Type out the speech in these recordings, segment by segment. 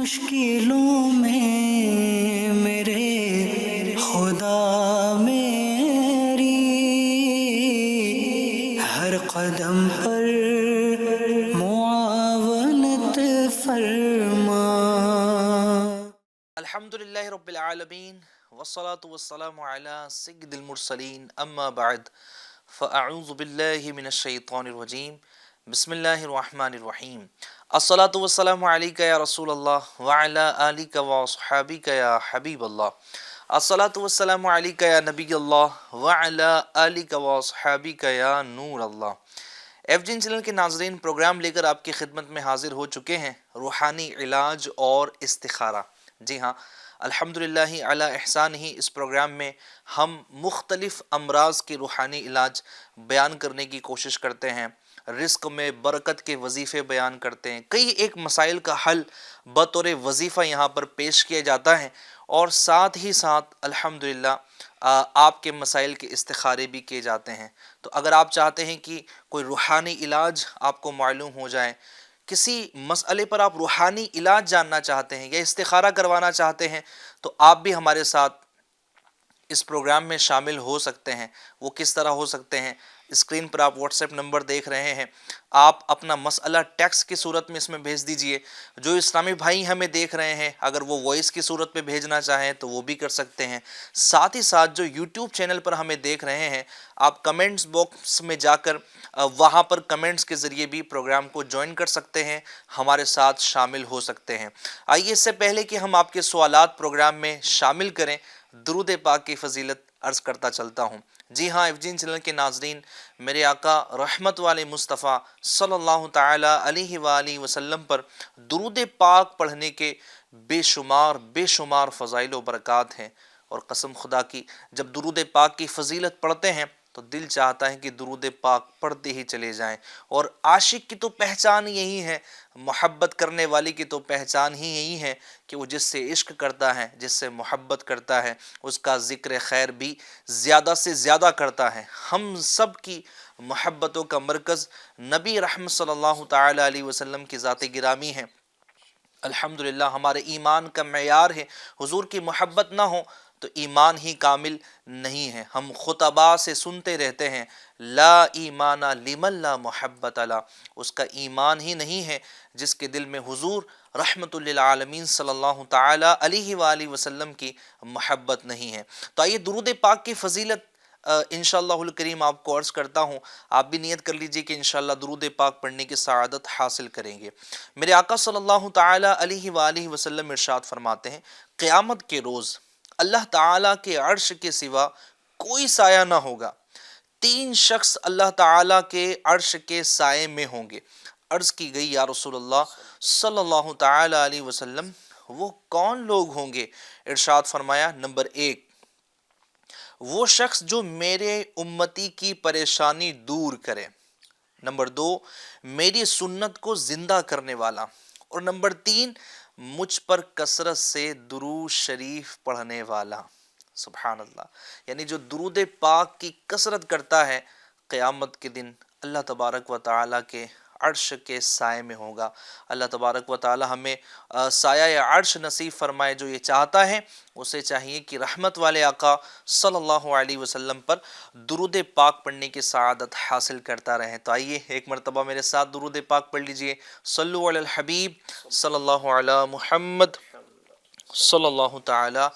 مشکلوں میں میرے خدا میری ہر قدم پر معاونت فرما۔ الحمدللہ رب العالمین والصلاة والسلام علی سید المرسلین اما بعد فاعوذ باللہ من الشیطان الرجیم بسم اللہ الرحمن الرحیم الصلاة والسلام علیکہ یا رسول اللہ وعلی آلک واصحابک یا حبیب اللہ الصلاة والسلام علیکہ یا نبی اللہ وعلی آلک واصحابک یا نور اللہ۔ ایف جین چینل کے ناظرین، پروگرام لے کر آپ کی خدمت میں حاضر ہو چکے ہیں روحانی علاج اور استخارہ۔ جی ہاں، الحمدللہ علی احسان ہی اس پروگرام میں ہم مختلف امراض کے روحانی علاج بیان کرنے کی کوشش کرتے ہیں، رزق میں برکت کے وظیفے بیان کرتے ہیں، کئی ایک مسائل کا حل بطور وظیفہ یہاں پر پیش کیا جاتا ہے، اور ساتھ ہی ساتھ الحمدللہ آپ کے مسائل کے استخارے بھی کیے جاتے ہیں۔ تو اگر آپ چاہتے ہیں کہ کوئی روحانی علاج آپ کو معلوم ہو جائے، کسی مسئلے پر آپ روحانی علاج جاننا چاہتے ہیں یا استخارہ کروانا چاہتے ہیں، تو آپ بھی ہمارے ساتھ اس پروگرام میں شامل ہو سکتے ہیں۔ وہ کس طرح ہو سکتے ہیں؟ اسکرین پر آپ واٹس ایپ نمبر دیکھ رہے ہیں، آپ اپنا مسئلہ ٹیکسٹ کی صورت میں اس میں بھیج دیجئے۔ جو اسلامی بھائی ہمیں دیکھ رہے ہیں، اگر وہ وائس کی صورت میں بھیجنا چاہیں تو وہ بھی کر سکتے ہیں۔ ساتھ ہی ساتھ جو یوٹیوب چینل پر ہمیں دیکھ رہے ہیں، آپ کمنٹس باکس میں جا کر وہاں پر کمنٹس کے ذریعے بھی پروگرام کو جوائن کر سکتے ہیں، ہمارے ساتھ شامل ہو سکتے ہیں۔ آئیے اس سے پہلے کہ ہم آپ کے سوالات پروگرام میں شامل کریں، درود پاک کی فضیلت عرض کرتا چلتا ہوں۔ جی ہاں، ایف جین چینل کے ناظرین، میرے آقا رحمت والے مصطفیٰ صلی اللہ تعالی علیہ وآلہ وسلم پر درود پاک پڑھنے کے بے شمار فضائل و برکات ہیں، اور قسم خدا کی جب درود پاک کی فضیلت پڑھتے ہیں تو دل چاہتا ہے کہ درود پاک پڑھتے ہی چلے جائیں۔ اور عاشق کی تو پہچان یہی ہے، محبت کرنے والی کی تو پہچان ہی یہی ہے کہ وہ جس سے عشق کرتا ہے، جس سے محبت کرتا ہے، اس کا ذکر خیر بھی زیادہ سے زیادہ کرتا ہے۔ ہم سب کی محبتوں کا مرکز نبی رحمت صلی اللہ تعالی علیہ وسلم کی ذات گرامی ہے۔ الحمدللہ ہمارے ایمان کا معیار ہے، حضور کی محبت نہ ہو تو ایمان ہی کامل نہیں ہے۔ ہم خطباء سے سنتے رہتے ہیں، لا ایمان لمن لا محبت لا، اس کا ایمان ہی نہیں ہے جس کے دل میں حضور رحمت للعالمین صلی اللہ تعالی علیہ وآلہ وسلم کی محبت نہیں ہے۔ تو آئیے درود پاک کی فضیلت انشاءاللہ الکریم آپ کو عرض کرتا ہوں۔ آپ بھی نیت کر لیجئے کہ انشاءاللہ درود پاک پڑھنے کی سعادت حاصل کریں گے۔ میرے آقا صلی اللہ تعالی علیہ وآلہ وسلم ارشاد فرماتے ہیں، قیامت کے روز اللہ تعالیٰ کے عرش کے سوا کوئی سایہ نہ ہوگا، 3 شخص اللہ تعالیٰ کے عرش کے سائے میں ہوں گے۔ عرض کی گئی، یا رسول اللہ صلی اللہ تعالی علیہ وسلم وہ کون لوگ ہوں گے؟ ارشاد فرمایا، نمبر 1 وہ شخص جو میرے امتی کی پریشانی دور کرے، نمبر 2 میری سنت کو زندہ کرنے والا، اور نمبر 3 مجھ پر کثرت سے درود شریف پڑھنے والا۔ سبحان اللہ، یعنی جو درود پاک کی کثرت کرتا ہے، قیامت کے دن اللہ تبارک و تعالیٰ کے عرش کے سائے میں ہوگا۔ اللہ تبارک و تعالی ہمیں سایہ عرش نصیب فرمائے۔ جو یہ چاہتا ہے اسے چاہیے کہ رحمت والے آقا صلی اللہ علیہ وسلم پر درود پاک پڑھنے کی سعادت حاصل کرتا رہے۔ تو آئیے ایک مرتبہ میرے ساتھ درود پاک پڑھ لیجئے، صلو علی الحبیب صلی اللہ علی محمد صلی اللہ تعالی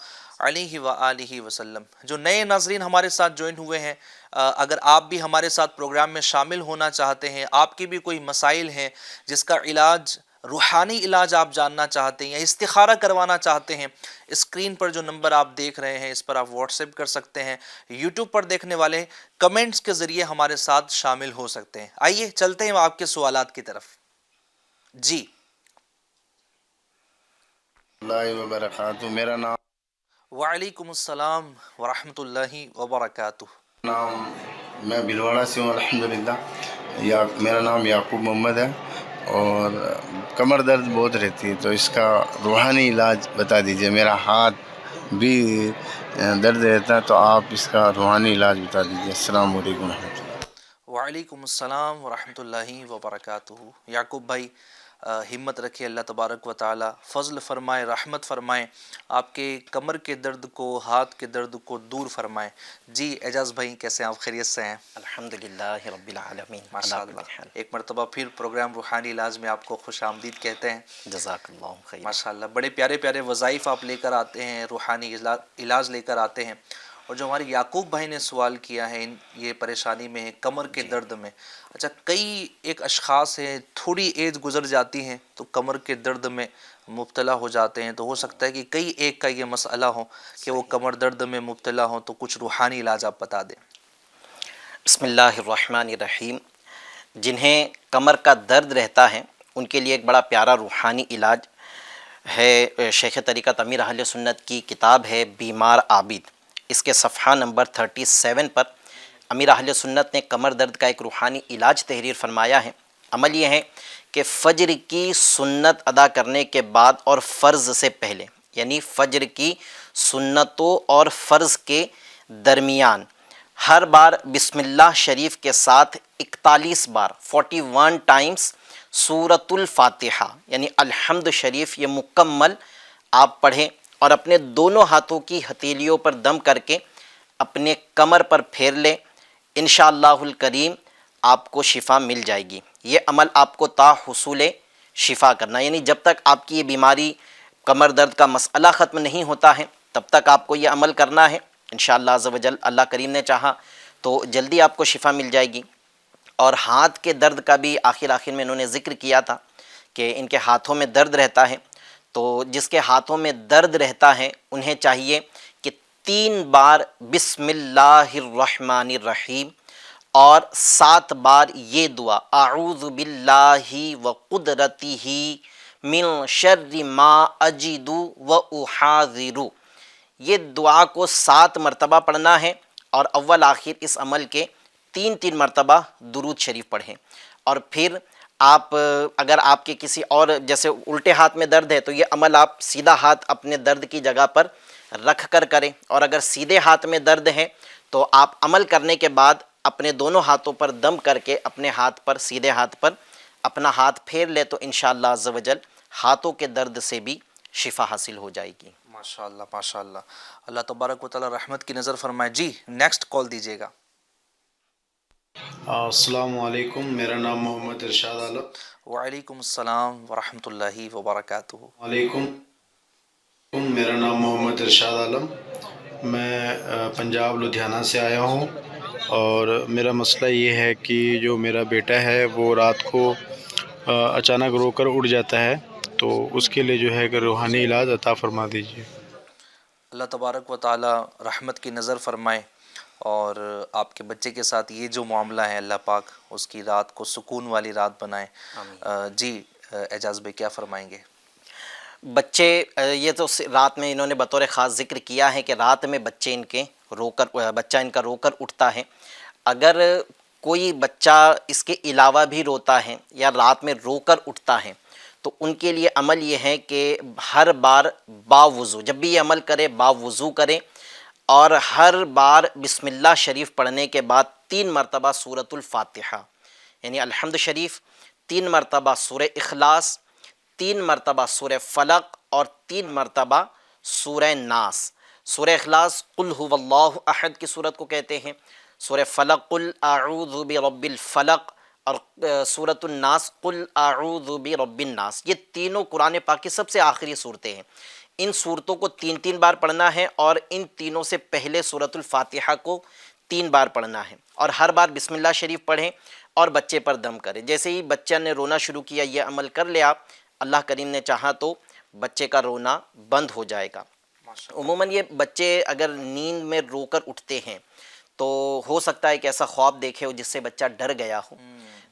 علیہ وآلہ وسلم۔ جو نئے ناظرین ہمارے ساتھ جوائن ہوئے ہیں، اگر آپ بھی ہمارے ساتھ پروگرام میں شامل ہونا چاہتے ہیں، آپ کے بھی کوئی مسائل ہیں جس کا علاج، روحانی علاج آپ جاننا چاہتے ہیں یا استخارہ کروانا چاہتے ہیں، اسکرین پر جو نمبر آپ دیکھ رہے ہیں اس پر آپ واٹس ایپ کر سکتے ہیں۔ یوٹیوب پر دیکھنے والے کمنٹس کے ذریعے ہمارے ساتھ شامل ہو سکتے ہیں۔ آئیے چلتے ہیں آپ کے سوالات کی طرف۔ جی اللہ وبرکاتہ۔ میرا وعلیکم السلام ورحمۃ اللہ وبرکاتہ۔ میں بھلواڑہ سے ہوں الحمدللہ۔ میرا نام یعقوب محمد ہے، اور کمر درد بہت رہتی ہے، تو اس کا روحانی علاج بتا دیجئے۔ میرا ہاتھ بھی درد رہتا ہے، تو آپ اس کا روحانی علاج بتا دیجئے۔ السلام علیکم ورحمۃ اللہ۔ وعلیکم السلام ورحمۃ اللہ وبرکاتہ۔ یعقوب بھائی، ہمت رکھے اللہ تبارک و تعالی فضل فرمائے، رحمت فرمائے، آپ کے کمر کے درد کو، ہاتھ کے درد کو دور فرمائے۔ جی اعجاز بھائی کیسے ہیں آپ؟ خیریت سے ہیں؟ الحمدللہ رب العالمین، ماشاء اللہ، ایک مرتبہ پھر پروگرام روحانی علاج میں آپ کو خوش آمدید کہتے ہیں۔ جزاک اللہ خیر۔ ماشاء اللہ، بڑے پیارے پیارے وظائف آپ لے کر آتے ہیں، روحانی علاج لے کر آتے ہیں۔ اور جو ہمارے یعقوب بھائی نے سوال کیا ہے، یہ پریشانی میں ہے، کمر کے درد میں، اچھا کئی ایک اشخاص ہیں تھوڑی ایج گزر جاتی ہیں تو کمر کے درد میں مبتلا ہو جاتے ہیں، تو ہو سکتا ہے کہ کئی ایک کا یہ مسئلہ ہو کہ وہ کمر درد میں مبتلا ہوں، تو کچھ روحانی علاج آپ بتا دیں۔ بسم اللہ الرحمن الرحیم۔ جنہیں کمر کا درد رہتا ہے ان کے لیے ایک بڑا پیارا روحانی علاج ہے، شیخ طریقت امیر اہل سنت کی کتاب ہے بیمار عابد، اس کے صفحہ نمبر 37 پر امیر اہل سنت نے کمر درد کا ایک روحانی علاج تحریر فرمایا ہے۔ عمل یہ ہے کہ فجر کی سنت ادا کرنے کے بعد اور فرض سے پہلے، یعنی فجر کی سنتوں اور فرض کے درمیان ہر بار بسم اللہ شریف کے ساتھ 41 بار 41 ٹائمز سورۃ الفاتحہ یعنی الحمد شریف یہ مکمل آپ پڑھیں، اور اپنے دونوں ہاتھوں کی ہتھیلیوں پر دم کر کے اپنے کمر پر پھیر لیں۔ انشاءاللہ الکریم آپ کو شفا مل جائے گی۔ یہ عمل آپ کو تا حصول شفا کرنا، یعنی جب تک آپ کی یہ بیماری کمر درد کا مسئلہ ختم نہیں ہوتا ہے تب تک آپ کو یہ عمل کرنا ہے۔ انشاءاللہ عز و جل اللہ کریم نے چاہا تو جلدی آپ کو شفا مل جائے گی۔ اور ہاتھ کے درد کا بھی آخر میں انہوں نے ذکر کیا تھا کہ ان کے ہاتھوں میں درد رہتا ہے، تو جس کے ہاتھوں میں درد رہتا ہے انہیں چاہیے کہ 3 بار بسم اللہ الرحمن الرحیم اور 7 بار یہ دعا اعوذ باللہ وقدرتہ من شر ما اجد واحاذر، یہ دعا کو 7 مرتبہ پڑھنا ہے، اور اول آخر اس عمل کے 3 مرتبہ درود شریف پڑھیں۔ اور پھر آپ اگر آپ کے کسی اور جیسے الٹے ہاتھ میں درد ہے تو یہ عمل آپ سیدھا ہاتھ اپنے درد کی جگہ پر رکھ کر کریں، اور اگر سیدھے ہاتھ میں درد ہے تو آپ عمل کرنے کے بعد اپنے دونوں ہاتھوں پر دم کر کے اپنے ہاتھ پر سیدھے ہاتھ پر اپنا ہاتھ پھیر لے تو انشاءاللہ عز و جل ہاتھوں کے درد سے بھی شفا حاصل ہو جائے گی۔ ماشاءاللہ ماشاءاللہ، اللہ تبارک و تعالی رحمت کی نظر فرمائے۔ جی نیکسٹ کال دیجیے گا۔ السلام علیکم، میرا نام محمد ارشاد عالم۔ وعلیکم السلام ورحمۃ اللہ وبرکاتہ۔ وعلیکم، میرا نام محمد ارشاد عالم، میں پنجاب لدھیانہ سے آیا ہوں، اور میرا مسئلہ یہ ہے کہ جو میرا بیٹا ہے وہ رات کو اچانک رو کر اٹھ جاتا ہے، تو اس کے لیے جو ہے کہ روحانی علاج عطا فرما دیجیے۔ اللہ تبارک و تعالی رحمت کی نظر فرمائے، اور آپ کے بچے کے ساتھ یہ جو معاملہ ہے اللہ پاک اس کی رات کو سکون والی رات بنائے۔ جی اعجاز بھائی کیا فرمائیں گے؟ بچے یہ تو رات میں انہوں نے بطور خاص ذکر کیا ہے کہ رات میں بچہ ان کا رو کر اٹھتا ہے۔ اگر کوئی بچہ اس کے علاوہ بھی روتا ہے یا رات میں رو کر اٹھتا ہے تو ان کے لیے عمل یہ ہے کہ ہر بار باوضو، جب بھی یہ عمل کرے باوضو کرے، اور ہر بار بسم اللہ شریف پڑھنے کے بعد 3 مرتبہ سورۃ الفاتحہ یعنی الحمد شریف، 3 مرتبہ سورہ اخلاص، 3 مرتبہ سورہ فلق، اور 3 مرتبہ سورہ ناس۔ سورہ اخلاص قل هو اللہ احد کی صورت کو کہتے ہیں، سورہ فلق قل اعوذ برب الفلق، اور سورۃ الناس قل اعوذ برب الناس۔ یہ تینوں قرآن پاک کی سب سے آخری صورتیں ہیں۔ ان صورتوں کو 3 بار پڑھنا ہے، اور ان تینوں سے پہلے سورۃ الفاتحہ کو 3 بار پڑھنا ہے، اور ہر بار بسم اللہ شریف پڑھیں اور بچے پر دم کریں۔ جیسے ہی بچہ نے رونا شروع کیا یہ عمل کر لے آپ، اللہ کریم نے چاہا تو بچے کا رونا بند ہو جائے گا۔ عموماً یہ بچے اگر نیند میں رو کر اٹھتے ہیں تو ہو سکتا ہے کہ ایسا خواب دیکھے ہو جس سے بچہ ڈر گیا ہو،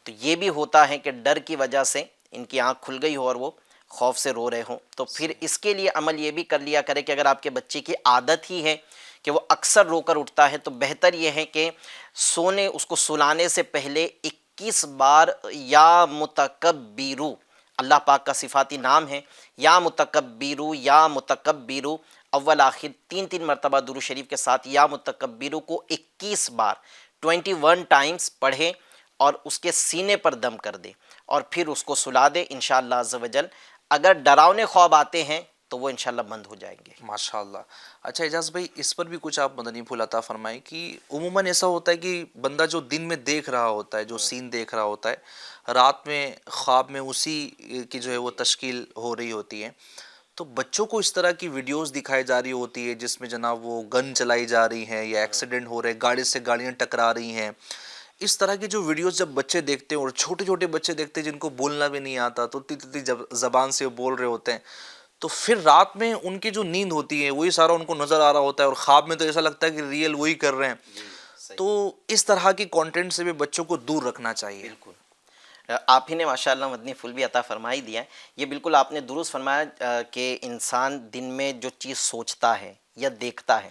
تو یہ بھی ہوتا ہے کہ ڈر کی وجہ سے ان کی آنکھ کھل گئی ہو اور وہ خوف سے رو رہے ہوں، تو پھر اس کے لیے عمل یہ بھی کر لیا کرے کہ اگر آپ کے بچے کی عادت ہی ہے کہ وہ اکثر رو کر اٹھتا ہے تو بہتر یہ ہے کہ اس کو سلانے سے پہلے 21 بار یا متکبرو، اللہ پاک کا صفاتی نام ہے یا متکبرو یا متکبرو، اول آخر 3 مرتبہ درود شریف کے ساتھ یا متکبرو کو 21 بار 21 ٹائمز پڑھیں، اور اس کے سینے پر دم کر دے اور پھر اس کو سلا دے، انشاءاللہ عز و جل اگر ڈراؤنے خواب آتے ہیں تو وہ انشاءاللہ بند ہو جائیں گے۔ ماشاء اللہ۔ اچھا اعجاز بھائی، اس پر بھی کچھ آپ مدنی پھول عطا فرمائیں کہ عموماً ایسا ہوتا ہے کہ بندہ جو دن میں دیکھ رہا ہوتا ہے، جو سین دیکھ رہا ہوتا ہے، رات میں خواب میں اسی کی جو ہے وہ تشکیل ہو رہی ہوتی ہے، تو بچوں کو اس طرح کی ویڈیوز دکھائی جا رہی ہوتی ہے جس میں جناب وہ گن چلائی جا رہی ہیں یا ایکسیڈنٹ ہو رہے، گاڑی سے گاڑیاں ٹکرا رہی ہیں، اس طرح کی جو ویڈیوز جب بچے دیکھتے ہیں اور چھوٹے چھوٹے بچے دیکھتے ہیں جن کو بولنا بھی نہیں آتا، تو تی زبان سے وہ بول رہے ہوتے ہیں، تو پھر رات میں ان کی جو نیند ہوتی ہے وہی سارا ان کو نظر آ رہا ہوتا ہے اور خواب میں تو ایسا لگتا ہے کہ ریئل وہی کر رہے ہیں، تو اس طرح کی کانٹینٹ سے بھی بچوں کو دور رکھنا چاہیے۔ بالکل، آپ ہی نے ماشاءاللہ مدنی پھول بھی عطا فرمائی دیا ہے، یہ بالکل آپ نے درست فرمایا کہ انسان دن میں جو چیز سوچتا ہے یا دیکھتا ہے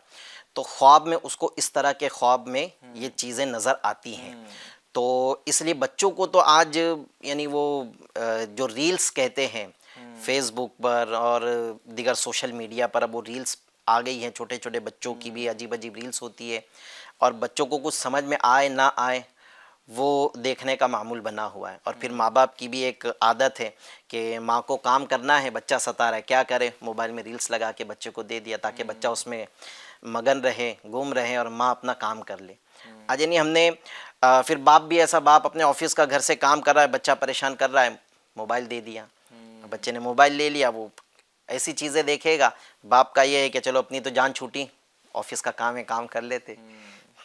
تو خواب میں اس کو اس طرح کے خواب میں یہ چیزیں نظر آتی ہیں، تو اس لیے بچوں کو تو آج یعنی وہ جو ریلز کہتے ہیں فیس بک پر اور دیگر سوشل میڈیا پر، اب وہ ریلز آ گئی ہیں، چھوٹے چھوٹے بچوں کی بھی عجیب عجیب ریلز ہوتی ہے اور بچوں کو کچھ سمجھ میں آئے نہ آئے وہ دیکھنے کا معمول بنا ہوا ہے، اور پھر ماں باپ کی بھی ایک عادت ہے کہ ماں کو کام کرنا ہے، بچہ ستا رہا ہے، کیا کرے، موبائل میں ریلز لگا کے بچے کو دے دیا تاکہ بچہ اس میں مگن رہے، گم رہے اور ماں اپنا کام کر لے۔ آج یعنی ہم نے پھر باپ بھی ایسا، باپ اپنے آفس کا گھر سے کام کر رہا ہے، بچہ پریشان کر رہا ہے، موبائل دے دیا، بچے نے موبائل لے لیا، وہ ایسی چیزیں دیکھے گا، باپ کا یہ ہے کہ چلو اپنی تو جان چھوٹی، آفس کا کام ہے، کام کر لیتے،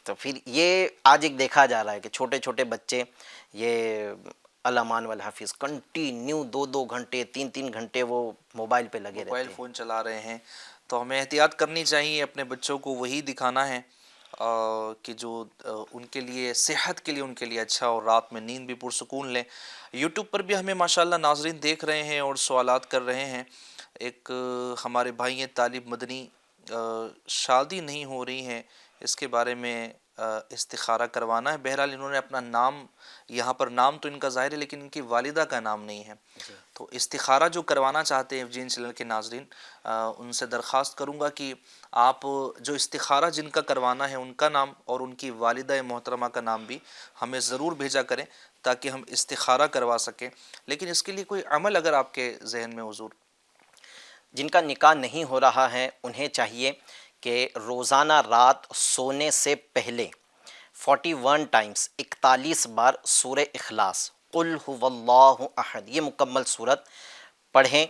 تو پھر یہ آج ایک دیکھا جا رہا ہے کہ چھوٹے چھوٹے بچے یہ الامان والحافظ کنٹینیو 2 گھنٹے 3 گھنٹے وہ موبائل پہ لگے موبائل رہتے ہیں۔ فون چلا رہے ہیں، تو ہمیں احتیاط کرنی چاہیے، اپنے بچوں کو وہی دکھانا ہے کہ جو ان کے لیے صحت کے لیے ان کے لیے اچھا، اور رات میں نیند بھی پرسکون لیں۔ یوٹیوب پر بھی ہمیں ماشاءاللہ ناظرین دیکھ رہے ہیں اور سوالات کر رہے ہیں۔ ایک ہمارے بھائی ہیں طالب مدنی، شادی نہیں ہو رہی ہے، اس کے بارے میں استخارہ کروانا ہے۔ بہرحال انہوں نے اپنا نام، یہاں پر نام تو ان کا ظاہر ہے لیکن ان کی والدہ کا نام نہیں ہے، تو استخارہ جو کروانا چاہتے ہیں جن چینل کے ناظرین، ان سے درخواست کروں گا کہ آپ جو استخارہ جن کا کروانا ہے ان کا نام اور ان کی والدہ محترمہ کا نام بھی ہمیں ضرور بھیجا کریں تاکہ ہم استخارہ کروا سکیں۔ لیکن اس کے لیے کوئی عمل اگر آپ کے ذہن میں حضور؟ جن کا نکاح نہیں ہو رہا ہے انہیں چاہیے کہ روزانہ رات سونے سے پہلے 41 ٹائمز 41 بار سورہ اخلاص قل هو اللہ احد یہ مکمل صورت پڑھیں،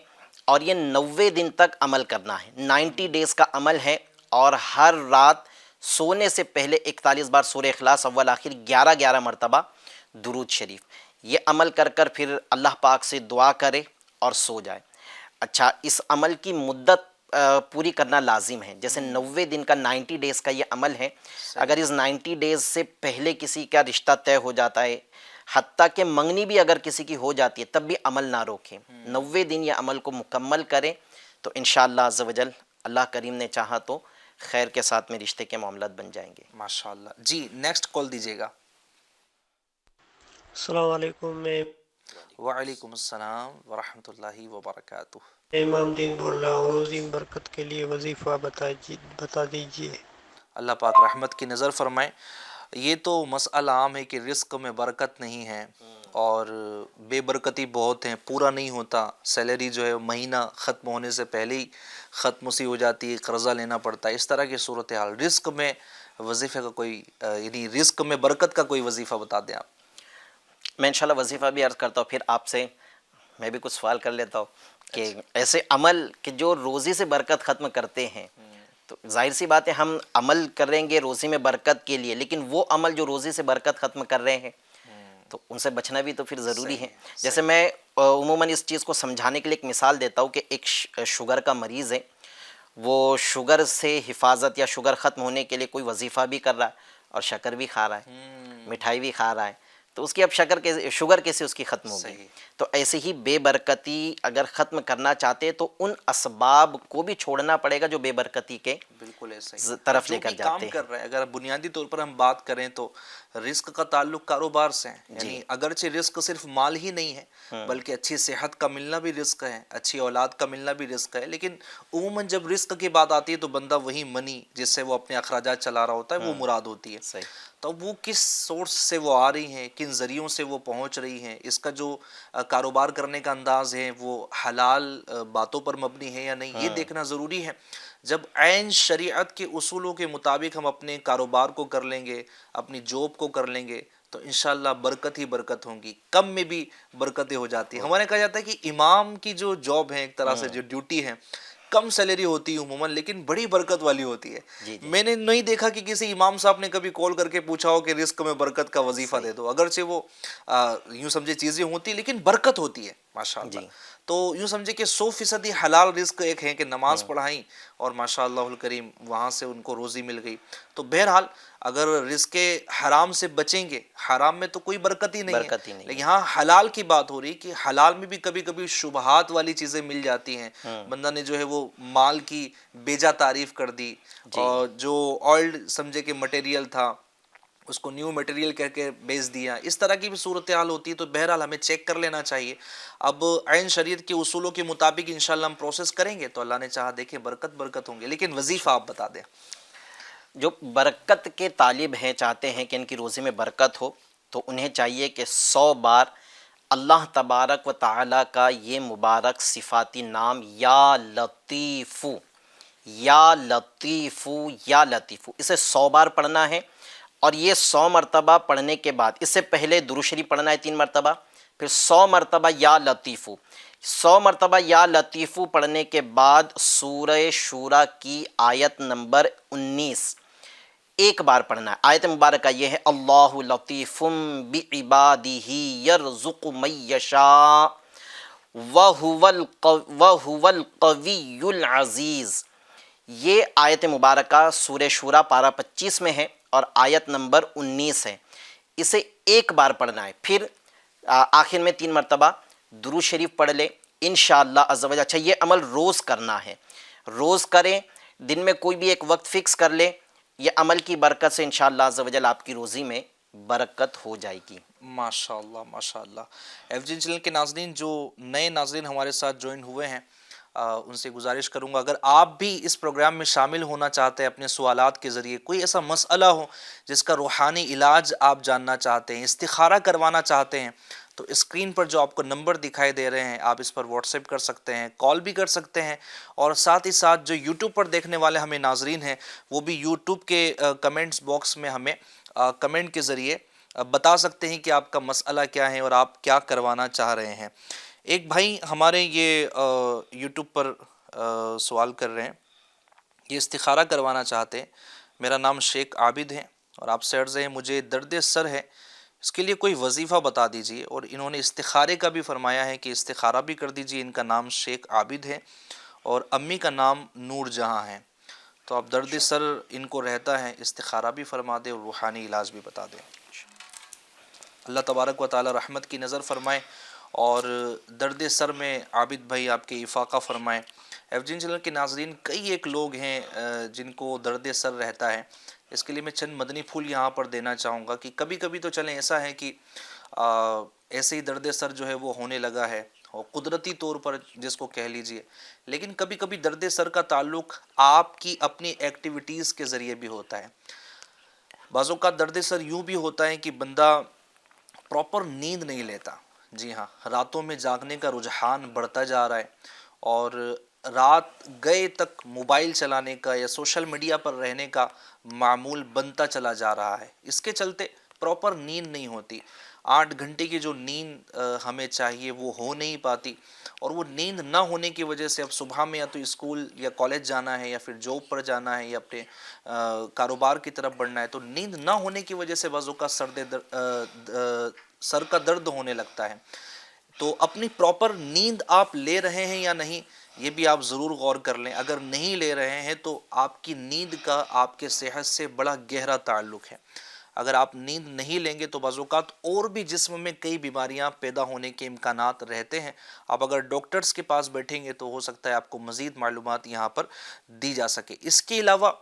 اور یہ 90 دن تک عمل کرنا ہے، 90 ڈیز کا عمل ہے، اور ہر رات سونے سے پہلے 41 بار سورہ اخلاص اول آخر 11 مرتبہ درود شریف، یہ عمل کر کر پھر اللہ پاک سے دعا کرے اور سو جائے۔ اچھا، اس عمل کی مدت پوری کرنا لازم ہے، جیسے 90 دن کا 90 ڈیز کا یہ عمل ہے، اگر اس 90 ڈیز سے پہلے کسی کا رشتہ طے ہو جاتا ہے، حتیٰ کہ منگنی بھی اگر کسی کی ہو جاتی ہے تب بھی عمل نہ روکیں، 90 دن یہ عمل کو مکمل کریں تو انشاءاللہ عز و جل اللہ کریم نے چاہا تو خیر کے ساتھ میں رشتے کے معاملات بن جائیں گے۔ ماشاءاللہ۔ جی نیکسٹ کال دیجیے گا۔ السلام علیکم، میں وعلیکم السلام ورحمۃ اللہ وبرکاتہ۔ امام دین بول رہا ہوں، روزی برکت کے لیے وظیفہ بتا دیجیے۔ اللہ پاک رحمت کی نظر فرمائے۔ یہ تو مسئلہ عام ہے کہ رزق میں برکت نہیں ہے اور بے برکتی بہت ہیں، پورا نہیں ہوتا، سیلری جو ہے مہینہ ختم ہونے سے پہلے ہی ختم سی ہو جاتی ہے، قرضہ لینا پڑتا ہے، اس طرح کی صورتحال۔ رزق میں وظیفے کا کوئی یعنی رزق میں برکت کا کوئی وظیفہ بتا دیں آپ۔ میں انشاءاللہ وظیفہ بھی عرض کرتا ہوں، پھر آپ سے میں بھی کچھ سوال کر لیتا ہوں کہ ایسے عمل کہ جو روزی سے برکت ختم کرتے ہیں، تو ظاہر سی بات ہے ہم عمل کریں گے روزی میں برکت کے لیے، لیکن وہ عمل جو روزی سے برکت ختم کر رہے ہیں تو ان سے بچنا بھی تو پھر ضروری ہے۔ جیسے میں عموماً اس چیز کو سمجھانے کے لیے ایک مثال دیتا ہوں کہ ایک شوگر کا مریض ہے، وہ شوگر سے حفاظت یا شوگر ختم ہونے کے لیے کوئی وظیفہ بھی کر رہا ہے اور شکر بھی کھا رہا ہے، مٹھائی بھی کھا رہا ہے، تو اس کی اب شوگر کیسے اس کی ختم ہوگی؟ تو ایسے ہی بے برکتی اگر ختم کرنا چاہتے تو ان اسباب کو بھی چھوڑنا پڑے گا جو بے برکتی کے بالکل ایسا ہی طرف جو لے کر بھی جاتے کام ہیں۔ کر رہے ہیں، اگر بنیادی طور پر ہم بات کریں تو رزق کا تعلق کاروبار سے ہے، یعنی اگرچہ رزق صرف مال ہی نہیں ہے بلکہ اچھی صحت کا ملنا بھی رزق ہے، اچھی اولاد کا ملنا بھی رزق ہے، لیکن عموماً جب رزق کی بات آتی ہے تو بندہ وہی منی جس سے وہ اپنے اخراجات چلا رہا ہوتا ہے وہ مراد ہوتی ہے۔ تو وہ کس سورس سے وہ آ رہی ہیں، کن ذریعوں سے وہ پہنچ رہی ہیں، اس کا جو کاروبار کرنے کا انداز ہے وہ حلال باتوں پر مبنی ہے یا نہیں، یہ دیکھنا ضروری ہے۔ جب عین شریعت کے اصولوں کے مطابق ہم اپنے کاروبار کو کر لیں گے، اپنی جاب کو کر لیں گے، تو انشاءاللہ برکت ہی برکت ہوں گی، کم میں بھی برکتیں ہو جاتی ہیں۔ ہمارے کہا جاتا ہے کہ امام کی جو جاب ہے، ایک طرح سے جو ڈیوٹی ہے، کم سیلری ہوتی ہے عموماً، لیکن بڑی برکت والی ہوتی ہے۔ میں نے نہیں دیکھا کہ کسی امام صاحب نے کبھی کال کر کے پوچھا ہو کہ رزق میں برکت کا وظیفہ دے دو، اگرچہ وہ یوں سمجھے چیزیں ہوتی لیکن برکت ہوتی ہے ماشاءاللہ۔ تو یوں سمجھے کہ 100% حلال رزق ایک ہے کہ نماز پڑھائیں اور ماشاءاللہ الکریم وہاں سے ان کو روزی مل گئی۔ تو بہرحال اگر رزق حرام سے بچیں گے، حرام میں تو کوئی برکت ہی نہیں ہے، لیکن یہاں حلال کی بات ہو رہی کہ حلال میں بھی کبھی کبھی شبہات والی چیزیں مل جاتی ہیں۔ بندہ نے جو ہے وہ مال کی بیجا تعریف کر دی، اور جو اولڈ سمجھے کہ مٹیریل تھا اس کو نیو مٹیریل کہہ کے بیچ دیا، اس طرح کی بھی صورتحال ہوتی ہے۔ تو بہرحال ہمیں چیک کر لینا چاہیے۔ اب عین شریعت کے اصولوں کے مطابق انشاءاللہ ہم پروسیس کریں گے تو اللہ نے چاہا دیکھیں برکت ہوں گے۔ لیکن وظیفہ آپ بتا دیں۔ جو برکت کے طالب ہیں، چاہتے ہیں کہ ان کی روزی میں برکت ہو، تو انہیں چاہیے کہ 100 بار اللہ تبارک و تعالیٰ کا یہ مبارک صفاتی نام یا لطیفو، یا لطیفو، یا لطیفو، اسے 100 بار پڑھنا ہے۔ اور یہ 100 مرتبہ پڑھنے کے بعد اس سے پہلے درود شریف پڑھنا ہے 3 مرتبہ، پھر 100 مرتبہ یا لطیفو۔ 100 مرتبہ یا لطیفو پڑھنے کے بعد سورہ شورى کی آیت نمبر 19 ایک بار پڑھنا ہے۔ آیت مبارکہ یہ ہے اللہ لطیف بعبادہ یرزق من یشاء وہو القوی العزیز۔ یہ آیت مبارکہ سورہ شورى پارہ 25 میں ہے اور آیت نمبر 19 ہے۔ اسے ایک بار پڑھنا ہے، پھر آخر میں 3 مرتبہ درود شریف پڑھ لے انشاءاللہ عز و جل۔ اچھا، یہ عمل روز کرنا ہے، روز کریں، دن میں کوئی بھی ایک وقت فکس کر لے۔ یہ عمل کی برکت سے انشاءاللہ عز و جل آپ کی روزی میں برکت ہو جائے گی۔ ماشاءاللہ ماشاءاللہ۔ ایف جی چینل کے ناظرین، جو نئے ناظرین ہمارے ساتھ جوائن ہوئے ہیں، ان سے گزارش کروں گا اگر آپ بھی اس پروگرام میں شامل ہونا چاہتے ہیں، اپنے سوالات کے ذریعے کوئی ایسا مسئلہ ہو جس کا روحانی علاج آپ جاننا چاہتے ہیں، استخارہ کروانا چاہتے ہیں، تو اسکرین پر جو آپ کو نمبر دکھائی دے رہے ہیں آپ اس پر واٹس ایپ کر سکتے ہیں، کال بھی کر سکتے ہیں، اور ساتھ ہی ساتھ جو یوٹیوب پر دیکھنے والے ہمیں ناظرین ہیں وہ بھی یوٹیوب کے کمنٹس باکس میں ہمیں کمنٹ کے ذریعے بتا سکتے ہیں کہ آپ کا مسئلہ کیا ہے اور آپ کیا کروانا چاہ رہے ہیں۔ ایک بھائی ہمارے یہ یوٹیوب پر سوال کر رہے ہیں، یہ استخارہ کروانا چاہتے ہیں۔ میرا نام شیخ عابد ہے اور آپ سے عرض ہے مجھے درد سر ہے، اس کے لیے کوئی وظیفہ بتا دیجئے، اور انہوں نے استخارے کا بھی فرمایا ہے کہ استخارہ بھی کر دیجئے۔ ان کا نام شیخ عابد ہے اور امی کا نام نور جہاں ہے۔ تو آپ درد سر ان کو رہتا ہے، استخارہ بھی فرما دیں اور روحانی علاج بھی بتا دیں۔ اللہ تبارک و تعالی رحمت کی نظر فرمائے اور درد سر میں عابد بھائی آپ کے افاقہ فرمائیں۔ ایف جی چینل کے ناظرین، کئی ایک لوگ ہیں جن کو درد سر رہتا ہے، اس کے لیے میں چند مدنی پھول یہاں پر دینا چاہوں گا کہ کبھی کبھی تو چلیں ایسا ہے کہ ایسے ہی درد سر جو ہے وہ ہونے لگا ہے، اور قدرتی طور پر جس کو کہہ لیجئے، لیکن کبھی کبھی درد سر کا تعلق آپ کی اپنی ایکٹیویٹیز کے ذریعے بھی ہوتا ہے۔ بعض اوقات درد سر یوں بھی ہوتا ہے کہ بندہ پراپر نیند نہیں لیتا، جی ہاں، راتوں میں جاگنے کا رجحان بڑھتا جا رہا ہے، اور رات گئے تک موبائل چلانے کا یا سوشل میڈیا پر رہنے کا معمول بنتا چلا جا رہا ہے۔ اس کے چلتے پراپر نیند نہیں ہوتی، 8 گھنٹے کی جو نیند ہمیں چاہیے وہ ہو نہیں پاتی، اور وہ نیند نہ ہونے کی وجہ سے اب صبح میں یا تو اسکول یا کالج جانا ہے یا پھر جاب پر جانا ہے یا اپنے کاروبار کی طرف بڑھنا ہے، تو نیند نہ ہونے کی وجہ سے بعض اوقات سر کا درد ہونے لگتا ہے۔ تو اپنی پراپر نیند آپ لے رہے ہیں یا نہیں، یہ بھی آپ ضرور غور کر لیں۔ اگر نہیں لے رہے ہیں تو آپ کی نیند کا آپ کے صحت سے بڑا گہرا تعلق ہے۔ اگر آپ نیند نہیں لیں گے تو بعض اوقات اور بھی جسم میں کئی بیماریاں پیدا ہونے کے امکانات رہتے ہیں۔ آپ اگر ڈاکٹرز کے پاس بیٹھیں گے تو ہو سکتا ہے آپ کو مزید معلومات یہاں پر دی جا سکے۔ اس کے علاوہ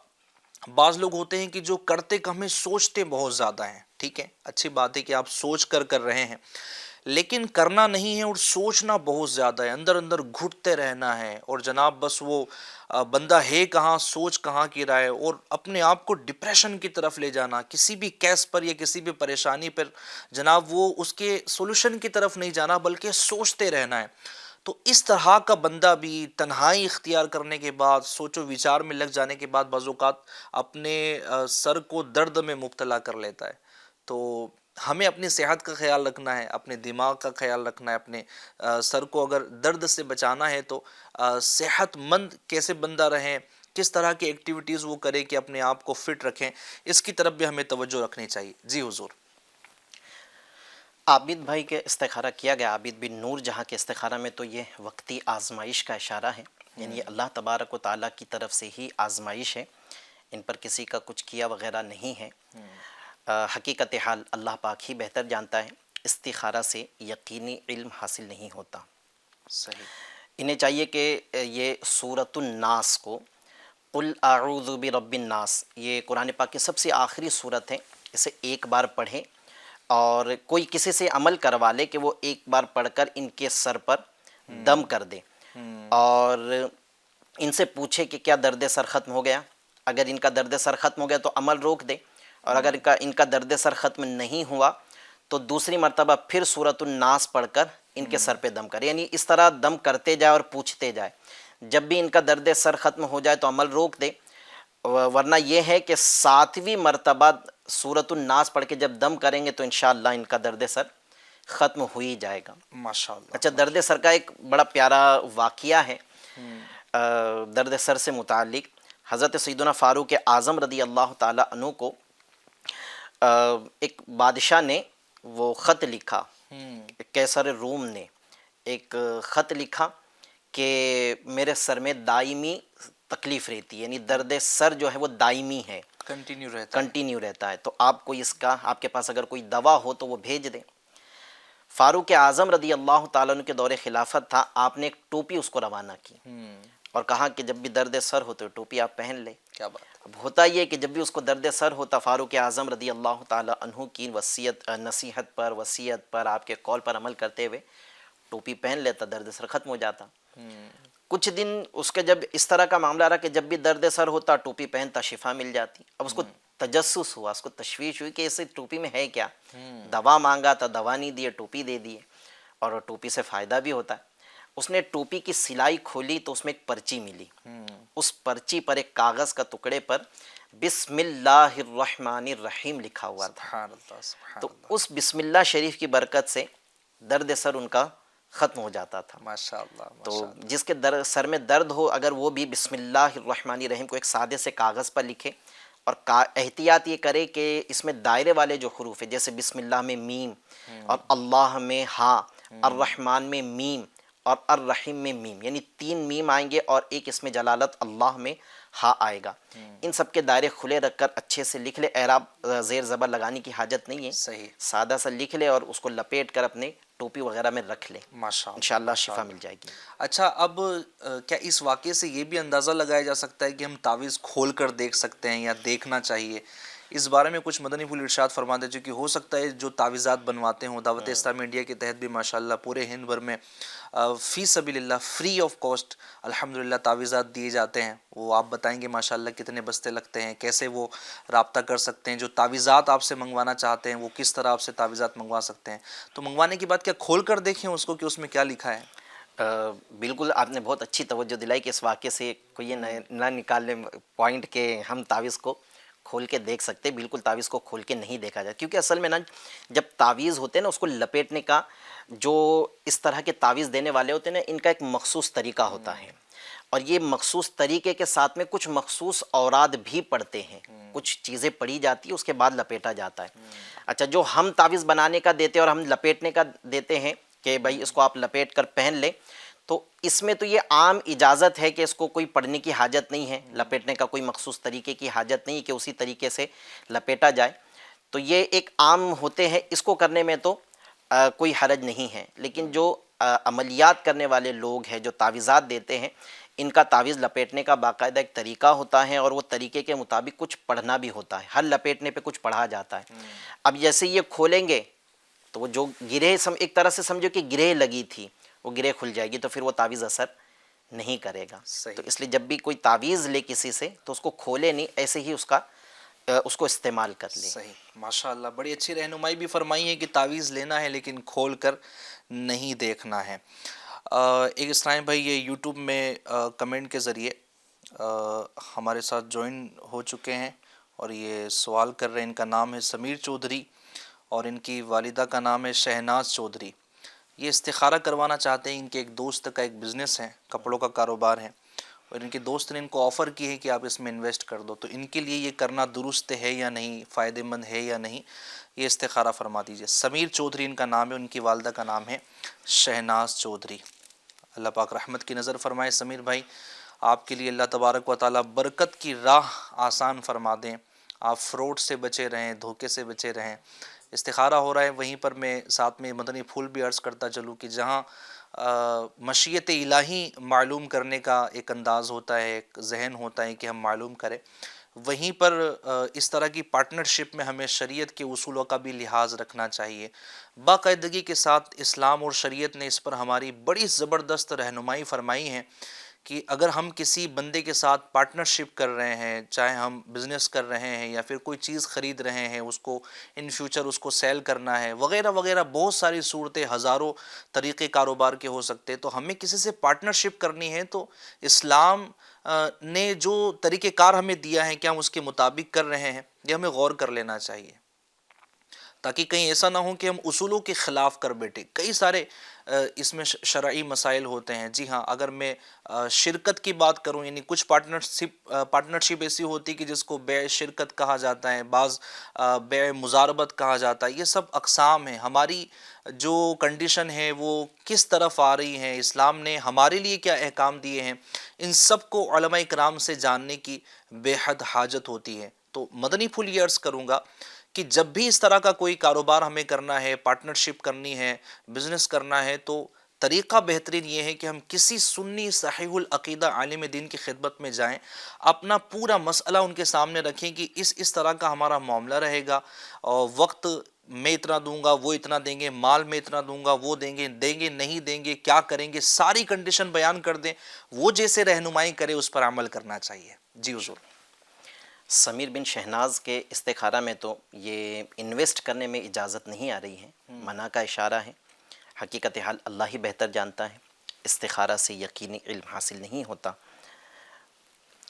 بعض لوگ ہوتے ہیں کہ جو کرتے کم ہیں، سوچتے بہت زیادہ ہیں۔ ٹھیک ہے، اچھی بات ہے کہ آپ سوچ کر رہے ہیں، لیکن کرنا نہیں ہے اور سوچنا بہت زیادہ ہے، اندر اندر گھٹتے رہنا ہے، اور جناب بس وہ بندہ ہے کہاں، سوچ کہاں کی رہا ہے، اور اپنے آپ کو ڈپریشن کی طرف لے جانا، کسی بھی کیس پر یا کسی بھی پریشانی پر جناب وہ اس کے سولوشن کی طرف نہیں جانا بلکہ سوچتے رہنا ہے۔ تو اس طرح کا بندہ بھی تنہائی اختیار کرنے کے بعد، سوچ و وچار میں لگ جانے کے بعد بعض اوقات اپنے سر کو درد میں مبتلا کر لیتا ہے۔ تو ہمیں اپنی صحت کا خیال رکھنا ہے، اپنے دماغ کا خیال رکھنا ہے، اپنے سر کو اگر درد سے بچانا ہے تو صحت مند کیسے بندہ رہیں، کس طرح کی ایکٹیویٹیز وہ کرے کہ اپنے آپ کو فٹ رکھیں، اس کی طرف بھی ہمیں توجہ رکھنی چاہیے۔ جی حضور۔ عابد بھائی کے استخارہ کیا گیا، عابد بن نور جہاں کے استخارہ میں، تو یہ وقتی آزمائش کا اشارہ ہے، یعنی اللہ تبارک و تعالیٰ کی طرف سے ہی آزمائش ہے، ان پر کسی کا کچھ کیا وغیرہ نہیں ہے۔ حقیقت حال اللہ پاک ہی بہتر جانتا ہے، استخارہ سے یقینی علم حاصل نہیں ہوتا۔ صحیح۔ انہیں چاہیے کہ یہ سورۃ الناس کو، قل اعوذ برب الناس، یہ قرآن پاک کی سب سے آخری صورت ہے، اسے ایک بار پڑھیں، اور کوئی کسی سے عمل کروا لے کہ وہ ایک بار پڑھ کر ان کے سر پر دم کر دے، اور ان سے پوچھے کہ کیا درد سر ختم ہو گیا۔ اگر ان کا درد سر ختم ہو گیا تو عمل روک دے، اور اگر ان کا درد سر ختم نہیں ہوا تو دوسری مرتبہ پھر سورۃ الناس پڑھ کر ان کے سر پہ دم کرے، یعنی اس طرح دم کرتے جائے اور پوچھتے جائے، جب بھی ان کا درد سر ختم ہو جائے تو عمل روک دے، ورنہ یہ ہے کہ 7ویں مرتبہ سورۃ الناس پڑھ کے جب دم کریں گے تو انشاءاللہ ان کا درد سر ختم ہو ہی جائے گا۔ ماشاءاللہ۔ اچھا، درد سر کا ایک بڑا پیارا واقعہ ہے درد سر سے متعلق۔ حضرت سیدنا فاروق اعظم رضی اللہ تعالیٰ عنہ کو ایک بادشاہ نے وہ خط لکھا، قیصر روم نے ایک خط لکھا کہ میرے سر میں دائمی تکلیف رہتی ہے، یعنی درد سر جو ہے وہ دائمی ہے، کنٹینیو رہتا ہے، تو آپ کو اس کا، آپ کے پاس اگر کوئی دوا ہو تو وہ بھیج دیں۔ فاروق اعظم رضی اللہ تعالیٰ عنہ کے دور خلافت تھا، آپ نے ایک ٹوپی اس کو روانہ کی اور کہا کہ جب بھی درد سر ہو تو ٹوپی آپ پہن لیں۔ کیا بات ہے۔ اب ہوتا یہ کہ جب بھی اس کو درد سر ہوتا، فاروق اعظم رضی اللہ تعالیٰ عنہ کی نصیحت پر، وصیت پر، آپ کے قول پر عمل کرتے ہوئے ٹوپی پہن لیتا، درد سر ختم ہو جاتا۔ کچھ دن اس کے جب اس طرح کا معاملہ رہا کہ جب بھی درد سر ہوتا ٹوپی پہنتا، شفا مل جاتی۔ اب اس کو تجسس ہوا، اس کو تشویش ہوئی کہ اس ٹوپی میں ہے کیا، دوا مانگا تھا، دوا نہیں دیے، ٹوپی دے دیے، اور ٹوپی سے فائدہ بھی ہوتا ہے۔ اس نے ٹوپی کی سلائی کھولی تو اس میں ایک پرچی ملی، اس پرچی پر ایک کاغذ کا ٹکڑے پر بسم اللہ الرحمن الرحیم لکھا ہوا تھا۔ سبحان اللہ، سبحان تو اللہ۔ اس بسم اللہ شریف کی برکت سے درد سر ان کا ختم ہو جاتا تھا۔ ماشاءاللہ، تو ماشاءاللہ۔ جس کے سر میں درد ہو، اگر وہ بھی بسم اللہ الرحمن الرحیم کو ایک سادے سے کاغذ پر لکھے، اور احتیاط یہ کرے کہ اس میں دائرے والے جو حروف ہیں، جیسے بسم اللہ میں میم، اور اللہ میں ہاں، الرحمن میں میم، اور الرحیم میں میم، یعنی 3 میم آئیں گے اور ایک اس میں جلالت اللہ میں ہاں آئے گا۔ ان سب کے دائرے کھلے رکھ کر اچھے سے لکھ لے، اعراب زیر زبر لگانے کی حاجت نہیں ہے، صحیح۔ سادہ سا لکھ لے اور اس کو لپیٹ کر اپنے ٹوپی وغیرہ میں رکھ لے، ماشاءاللہ، انشاءاللہ شفا مل جائے گی۔ اچھا، اب کیا اس واقعے سے یہ بھی اندازہ لگایا جا سکتا ہے کہ ہم تعویذ کھول کر دیکھ سکتے ہیں یا دیکھنا چاہیے؟ اس بارے میں کچھ مدنی پھول ارشاد فرما دیں، چونکہ ہو سکتا ہے جو تعویذات بنواتے ہوں، دعوت اسلامی انڈیا کے تحت بھی ماشاءاللہ پورے ہند بھر میں فی سبیل اللہ فری آف کاسٹ الحمدللہ تعویذات دیے جاتے ہیں۔ وہ آپ بتائیں گے ماشاءاللہ کتنے بستے لگتے ہیں، کیسے وہ رابطہ کر سکتے ہیں، جو تعویذات آپ سے منگوانا چاہتے ہیں وہ کس طرح آپ سے تعویذات منگوا سکتے ہیں۔ تو منگوانے کے بعد کیا کھول کر دیکھیں اس کو کہ اس میں کیا لکھا ہے؟ بالکل، آپ نے بہت اچھی توجہ دلائی کہ اس واقعے سے کوئی یہ نہ نکال لے پوائنٹ کہ ہم تعویذ کو کھول کے دیکھ سکتے۔ بالکل تعویذ کو کھول کے نہیں دیکھا جائے، کیونکہ اصل میں نا جب تعویذ ہوتے ہیں نا، اس کو لپیٹنے کا، جو اس طرح کے تعویذ دینے والے ہوتے ہیں نا، ان کا ایک مخصوص طریقہ ہوتا ہے، اور یہ مخصوص طریقے کے ساتھ میں کچھ مخصوص اوراد بھی پڑھتے ہیں، کچھ چیزیں پڑھی جاتی ہیں، اس کے بعد لپیٹا جاتا ہے۔ اچھا، جو ہم تعویذ بنانے کا دیتے ہیں اور ہم لپیٹنے کا دیتے ہیں کہ بھائی اس کو آپ لپیٹ کر پہن لیں، تو اس میں تو یہ عام اجازت ہے کہ اس کو کوئی پڑھنے کی حاجت نہیں ہے، لپیٹنے کا کوئی مخصوص طریقے کی حاجت نہیں کہ اسی طریقے سے لپیٹا جائے، تو یہ ایک عام ہوتے ہیں، اس کو کرنے میں تو کوئی حرج نہیں ہے۔ لیکن جو عملیات کرنے والے لوگ ہیں، جو تعویذات دیتے ہیں، ان کا تعویذ لپیٹنے کا باقاعدہ ایک طریقہ ہوتا ہے، اور وہ طریقے کے مطابق کچھ پڑھنا بھی ہوتا ہے، ہر لپیٹنے پہ کچھ پڑھا جاتا ہے۔ اب جیسے یہ کھولیں گے تو تو وہ جو گرہ ایک طرح سے سمجھو کہ گرہ لگی تھی وہ گرہ کھل جائے گی، تو پھر وہ تعویذ اثر نہیں کرے گا۔ صحیح۔ تو اس لیے جب بھی کوئی تعویذ لے کسی سے تو اس کو کھولے نہیں، ایسے ہی اس کو استعمال کر لے۔ صحیح، ماشاء اللہ، بڑی اچھی رہنمائی بھی فرمائی ہے کہ تعویذ لینا ہے لیکن کھول کر نہیں دیکھنا ہے۔ ایک اسلام بھائی یہ یوٹیوب میں کمنٹ کے ذریعے ہمارے ساتھ جوائن ہو چکے ہیں اور یہ سوال کر رہے ہیں، ان کا نام ہے سمیر چودھری اور ان کی والدہ کا نام ہے شہناز چودھری۔ یہ استخارہ کروانا چاہتے ہیں، ان کے ایک دوست کا ایک بزنس ہے، کپڑوں کا کاروبار ہے، اور ان کے دوست نے ان کو آفر کی ہے کہ آپ اس میں انویسٹ کر دو، تو ان کے لیے یہ کرنا درست ہے یا نہیں، فائدہ مند ہے یا نہیں، یہ استخارہ فرما دیجئے۔ سمیر چودھری ان کا نام ہے، ان کی والدہ کا نام ہے شہناز چودھری۔ اللہ پاک رحمت کی نظر فرمائے سمیر بھائی، آپ کے لیے اللہ تبارک و تعالیٰ برکت کی راہ آسان فرما دیں، آپ فراڈ سے بچے رہیں، دھوکے سے بچے رہیں۔ استخارہ ہو رہا ہے، وہیں پر میں ساتھ میں مدنی پھول بھی عرض کرتا چلوں کہ جہاں مشیت الہی معلوم کرنے کا ایک انداز ہوتا ہے، ایک ذہن ہوتا ہے کہ ہم معلوم کریں، وہیں پر اس طرح کی پارٹنرشپ میں ہمیں شریعت کے اصولوں کا بھی لحاظ رکھنا چاہیے۔ باقاعدگی کے ساتھ اسلام اور شریعت نے اس پر ہماری بڑی زبردست رہنمائی فرمائی ہے کہ اگر ہم کسی بندے کے ساتھ پارٹنرشپ کر رہے ہیں، چاہے ہم بزنس کر رہے ہیں یا پھر کوئی چیز خرید رہے ہیں، اس کو ان فیوچر اس کو سیل کرنا ہے وغیرہ وغیرہ، بہت ساری صورتیں، ہزاروں طریقے کاروبار کے ہو سکتے ہیں، تو ہمیں کسی سے پارٹنرشپ کرنی ہے تو اسلام نے جو طریقہ کار ہمیں دیا ہے کہ ہم اس کے مطابق کر رہے ہیں، یہ ہمیں غور کر لینا چاہیے، تاکہ کہیں ایسا نہ ہو کہ ہم اصولوں کے خلاف کر بیٹھے۔ کئی سارے اس میں شرعی مسائل ہوتے ہیں۔ جی ہاں، اگر میں شرکت کی بات کروں، یعنی کچھ پارٹنرشپ ایسی ہوتی کہ جس کو بیع شرکت کہا جاتا ہے، بعض بیع مزاربت کہا جاتا ہے، یہ سب اقسام ہیں۔ ہماری جو کنڈیشن ہے وہ کس طرف آ رہی ہے، اسلام نے ہمارے لیے کیا احکام دیے ہیں، ان سب کو علماء کرام سے جاننے کی بے حد حاجت ہوتی ہے۔ تو مدنی پھول یہ عرض کروں گا کہ جب بھی اس طرح کا کوئی کاروبار ہمیں کرنا ہے، پارٹنرشپ کرنی ہے، بزنس کرنا ہے، تو طریقہ بہترین یہ ہے کہ ہم کسی سنی صحیح العقیدہ عالم دین کی خدمت میں جائیں، اپنا پورا مسئلہ ان کے سامنے رکھیں کہ اس طرح کا ہمارا معاملہ رہے گا، اور وقت میں اتنا دوں گا، وہ اتنا دیں گے، مال میں اتنا دوں گا، وہ دیں گے نہیں دیں گے، کیا کریں گے، ساری کنڈیشن بیان کر دیں، وہ جیسے رہنمائی کرے اس پر عمل کرنا چاہیے۔ جی حضور۔ سمیر بن شہناز کے استخارہ میں تو یہ انویسٹ کرنے میں اجازت نہیں آ رہی ہے، منع کا اشارہ ہے۔ حقیقت حال اللہ ہی بہتر جانتا ہے، استخارہ سے یقینی علم حاصل نہیں ہوتا۔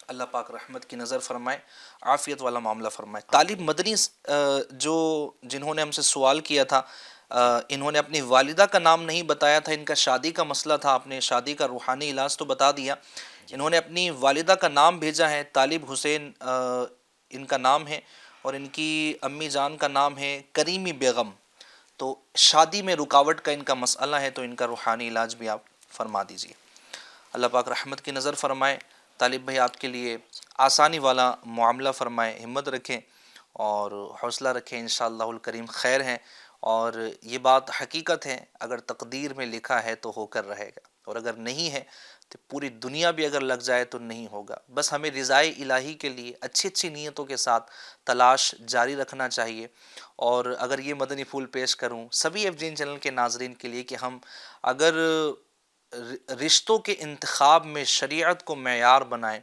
اللہ پاک رحمت کی نظر فرمائے، عافیت والا معاملہ فرمائے۔ طالب مدنی جنہوں نے ہم سے سوال کیا تھا، انہوں نے اپنی والدہ کا نام نہیں بتایا تھا، ان کا شادی کا مسئلہ تھا، آپ نے شادی کا روحانی علاج تو بتا دیا، انہوں نے اپنی والدہ کا نام بھیجا ہے، طالب حسین ان کا نام ہے، اور ان کی امی جان کا نام ہے کریمی بیگم۔ تو شادی میں رکاوٹ کا ان کا مسئلہ ہے، تو ان کا روحانی علاج بھی آپ فرما دیجئے۔ اللہ پاک رحمت کی نظر فرمائے، طالب بھائی آپ کے لیے آسانی والا معاملہ فرمائے، ہمت رکھیں اور حوصلہ رکھیں، انشاءاللہ الکریم خیر ہے، اور یہ بات حقیقت ہے، اگر تقدیر میں لکھا ہے تو ہو کر رہے گا، اور اگر نہیں ہے تو پوری دنیا بھی اگر لگ جائے تو نہیں ہوگا۔ بس ہمیں رضائے الہی کے لیے اچھی اچھی نیتوں کے ساتھ تلاش جاری رکھنا چاہیے۔ اور اگر یہ مدنی پھول پیش کروں سبھی ایف جین چینل کے ناظرین کے لیے کہ ہم اگر رشتوں کے انتخاب میں شریعت کو معیار بنائیں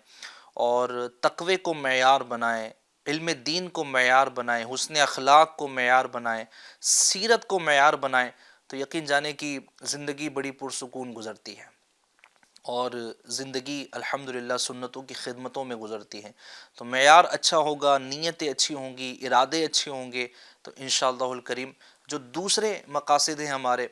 اور تقوی کو معیار بنائیں، علم دین کو معیار بنائیں، حسن اخلاق کو معیار بنائیں، سیرت کو معیار بنائیں، تو یقین جانے کی زندگی بڑی پرسکون گزرتی ہے، اور زندگی الحمدللہ سنتوں کی خدمتوں میں گزرتی ہے۔ تو معیار اچھا ہوگا، نیتیں اچھی ہوں گی، ارادے اچھے ہوں گے، تو انشاءاللہ الکریم جو دوسرے مقاصد ہیں ہمارے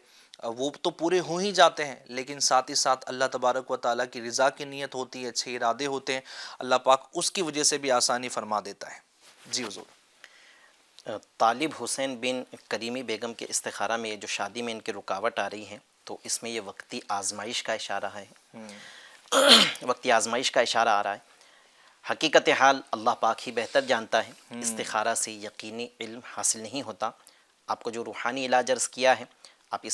وہ تو پورے ہو ہی جاتے ہیں، لیکن ساتھ ہی ساتھ اللہ تبارک و تعالیٰ کی رضا کی نیت ہوتی ہے، اچھے ارادے ہوتے ہیں، اللہ پاک اس کی وجہ سے بھی آسانی فرما دیتا ہے۔ جی حضور۔ طالب حسین بن کریمی بیگم کے استخارہ میں جو شادی میں ان کے رکاوٹ آ رہی ہے، تو اس میں یہ وقتی آزمائش کا اشارہ ہے، وقتی آزمائش کا اشارہ آ رہا ہے۔ حقیقت حال اللہ پاک ہی بہتر جانتا ہے، استخارہ سے یقینی علم حاصل نہیں ہوتا۔ آپ کو جو روحانی علاج عرض کیا ہے، آپ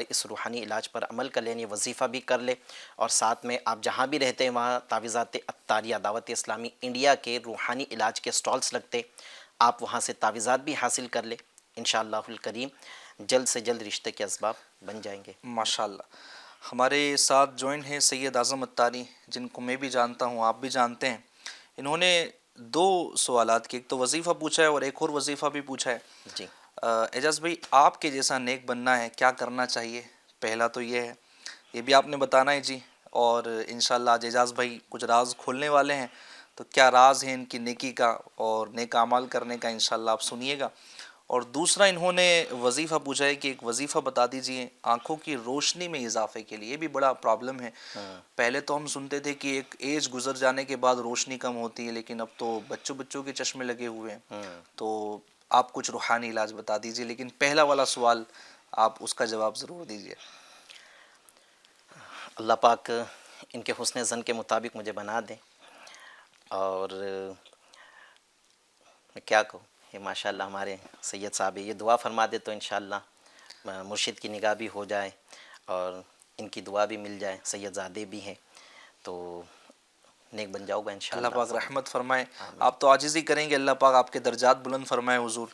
اس روحانی علاج پر عمل کر لیں، یہ وظیفہ بھی کر لیں، اور ساتھ میں آپ جہاں بھی رہتے ہیں وہاں تعویذات عطاریہ دعوت اسلامی انڈیا کے روحانی علاج کے سٹالز لگتے، آپ وہاں سے تعویذات بھی حاصل کر لیں انشاءاللہ الکریم۔ جلد سے جلد رشتے کے اسباب بن جائیں گے۔ ماشاءاللہ۔ ہمارے ساتھ جوائن ہیں سید اعظم اتاری، جن کو میں بھی جانتا ہوں، آپ بھی جانتے ہیں۔ انہوں نے دو سوالات کی، ایک تو وظیفہ پوچھا ہے اور ایک اور وظیفہ بھی پوچھا ہے۔ جی اعجاز بھائی، آپ کے جیسا نیک بننا ہے، کیا کرنا چاہیے؟ پہلا تو یہ ہے، یہ بھی آپ نے بتانا ہے جی، اور انشاءاللہ آج اعجاز بھائی کچھ راز کھولنے والے ہیں، تو کیا راز ہے ان کی نیکی کا اور نیک اعمال کرنے کا، انشاءاللہ آپ سنیے گا۔ اور دوسرا انہوں نے وظیفہ پوچھا ہے کہ ایک وظیفہ بتا دیجئے آنکھوں کی روشنی میں اضافے کے لیے، یہ بھی بڑا پرابلم ہے۔ پہلے تو ہم سنتے تھے کہ ایک ایج گزر جانے کے بعد روشنی کم ہوتی ہے، لیکن اب تو بچوں کے چشمے لگے ہوئے ہیں، تو آپ کچھ روحانی علاج بتا دیجئے، لیکن پہلا والا سوال آپ اس کا جواب ضرور دیجئے۔ اللہ پاک ان کے حسن ظن کے مطابق مجھے بنا دیں، اور میں کیا کہوں، یہ ماشاءاللہ ہمارے سید صاحب یہ دعا فرما دے تو انشاءاللہ مرشد کی نگاہ بھی ہو جائے اور ان کی دعا بھی مل جائے، سید زادے بھی ہیں تو نیک بن جاؤ گا انشاءاللہ۔ اللہ پاک رحمت فرمائے۔ آپ تو عاجزی کریں گے، اللہ پاک آپ کے درجات بلند فرمائے حضور۔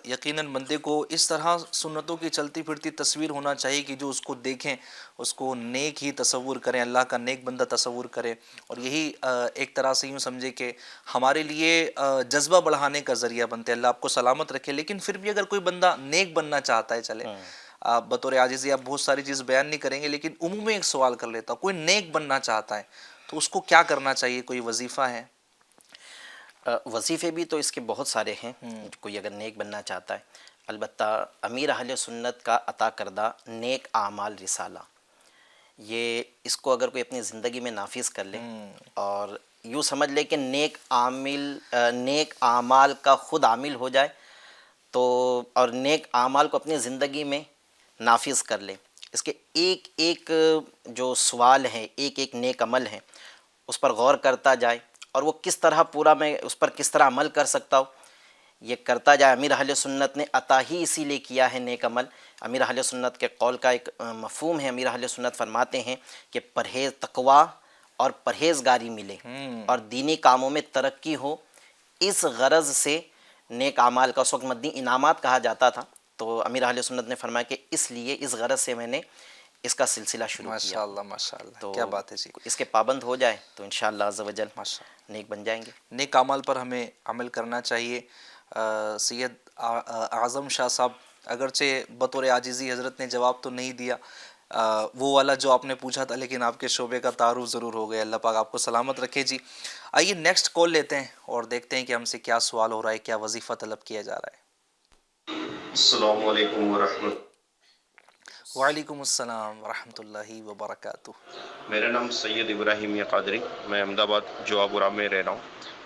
یقیناً بندے کو اس طرح سنتوں کی چلتی پھرتی تصویر ہونا چاہیے کہ جو اس کو دیکھیں اس کو نیک ہی تصور کریں، اللہ کا نیک بندہ تصور کرے، اور یہی ایک طرح سے یوں سمجھے کہ ہمارے لیے جذبہ بڑھانے کا ذریعہ بنتے۔ اللہ آپ کو سلامت رکھے۔ لیکن پھر بھی اگر کوئی بندہ نیک بننا چاہتا ہے، چلے بطور عاجزی آپ بہت ساری چیز بیان نہیں کریں گے، لیکن عموم میں ایک سوال کر لیتا ہوں، کوئی نیک بننا چاہتا ہے تو اس کو کیا کرنا چاہیے؟ کوئی وظیفہ ہے؟ وظیفے بھی تو اس کے بہت سارے ہیں، کوئی اگر نیک بننا چاہتا ہے۔ البتہ امیر اہل سنت کا عطا کردہ نیک اعمال رسالہ، یہ اس کو اگر کوئی اپنی زندگی میں نافذ کر لے اور یوں سمجھ لے کہ نیک اعمال کا خود عامل ہو جائے تو، اور نیک اعمال کو اپنی زندگی میں نافذ کر لے، اس کے ایک ایک جو سوال ہیں، ایک ایک نیک عمل ہیں، اس پر غور کرتا جائے اور وہ کس طرح پورا میں اس پر کس طرح عمل کر سکتا ہوں، یہ کرتا جائے۔ امیر اہل سنت نے عطا ہی اسی لیے کیا ہے نیک عمل۔ امیر اہل سنت کے قول کا ایک مفہوم ہے، امیر اہل سنت فرماتے ہیں کہ پرہیز، تقویٰ اور پرہیزگاری ملے اور دینی کاموں میں ترقی ہو، اس غرض سے نیک اعمال کا اس وقت مدنی انعامات کہا جاتا تھا، تو امیر اہل سنت نے فرمایا کہ اس لیے، اس غرض سے میں نے اس کا سلسلہ شروع کیا۔ ماشاءاللہ ماشاءاللہ، تو کیا بات ہے جی۔ اس کے پابند ہو جائے تو انشاءاللہ عز و جل ماشاءاللہ، نیک بن جائیں گے۔ نیک اعمال پر ہمیں عمل کرنا چاہیے۔ سید اعظم شاہ صاحب، اگرچہ بطور عاجزی حضرت نے جواب تو نہیں دیا وہ والا جو آپ نے پوچھا تھا، لیکن آپ کے شعبے کا تعارف ضرور ہو گیا۔ اللہ پاک آپ کو سلامت رکھے جی۔ آئیے نیکسٹ کال لیتے ہیں اور دیکھتے ہیں کہ ہم سے کیا سوال ہو رہا ہے، کیا وظیفہ طلب کیا جا رہا ہے۔ السلام علیکم ورحمۃ۔ وعلیکم السلام ورحمۃ اللہ وبرکاتہ۔ میرا نام سید ابراہیم یا قادری، میں احمد آباد جوابورہ میں رہ رہا ہوں،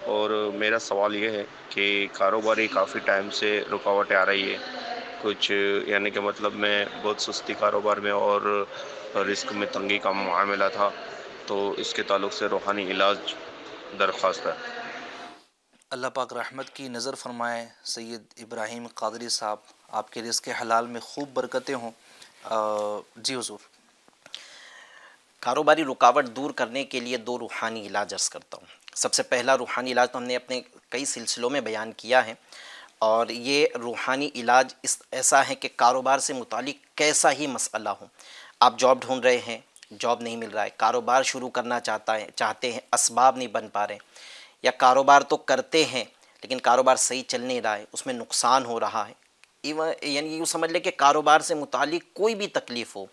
اور میرا سوال یہ ہے کہ کاروباری کافی ٹائم سے رکاوٹیں آ رہی ہے کچھ، یعنی کہ مطلب میں بہت سستی کاروبار میں اور رزق میں تنگی کا معاملہ تھا، تو اس کے تعلق سے روحانی علاج درخواست ہے۔ اللہ پاک رحمت کی نظر فرمائے سید ابراہیم قادری صاحب، آپ کے رزق حلال میں خوب برکتیں ہوں۔ جی حضور۔ کاروباری رکاوٹ دور کرنے کے لیے دو روحانی علاج عرض کرتا ہوں۔ سب سے پہلا روحانی علاج تو ہم نے اپنے کئی سلسلوں میں بیان کیا ہے، اور یہ روحانی علاج ایسا ہے کہ کاروبار سے متعلق کیسا ہی مسئلہ ہو، آپ جاب ڈھونڈ رہے ہیں، جاب نہیں مل رہا ہے، کاروبار شروع کرنا چاہتے ہیں، اسباب نہیں بن پا رہے، یا کاروبار تو کرتے ہیں لیکن کاروبار صحیح چل نہیں رہا ہے، اس میں نقصان ہو رہا ہے، یعنی یوں سمجھ لیں کہ کاروبار سے متعلق کوئی بھی تکلیف ہو،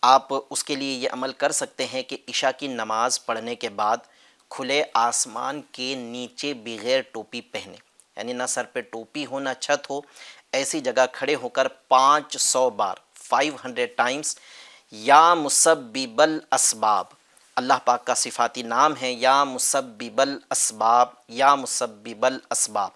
آپ اس کے لیے یہ عمل کر سکتے ہیں کہ عشاء کی نماز پڑھنے کے بعد کھلے آسمان کے نیچے بغیر ٹوپی پہنے، یعنی نہ سر پہ ٹوپی ہو نہ چھت ہو، ایسی جگہ کھڑے ہو کر 500 بار 500 ٹائمز یا مسبب الاسباب، اللہ پاک کا صفاتی نام ہے یا مسبب الاسباب، یا مسبب الاسباب،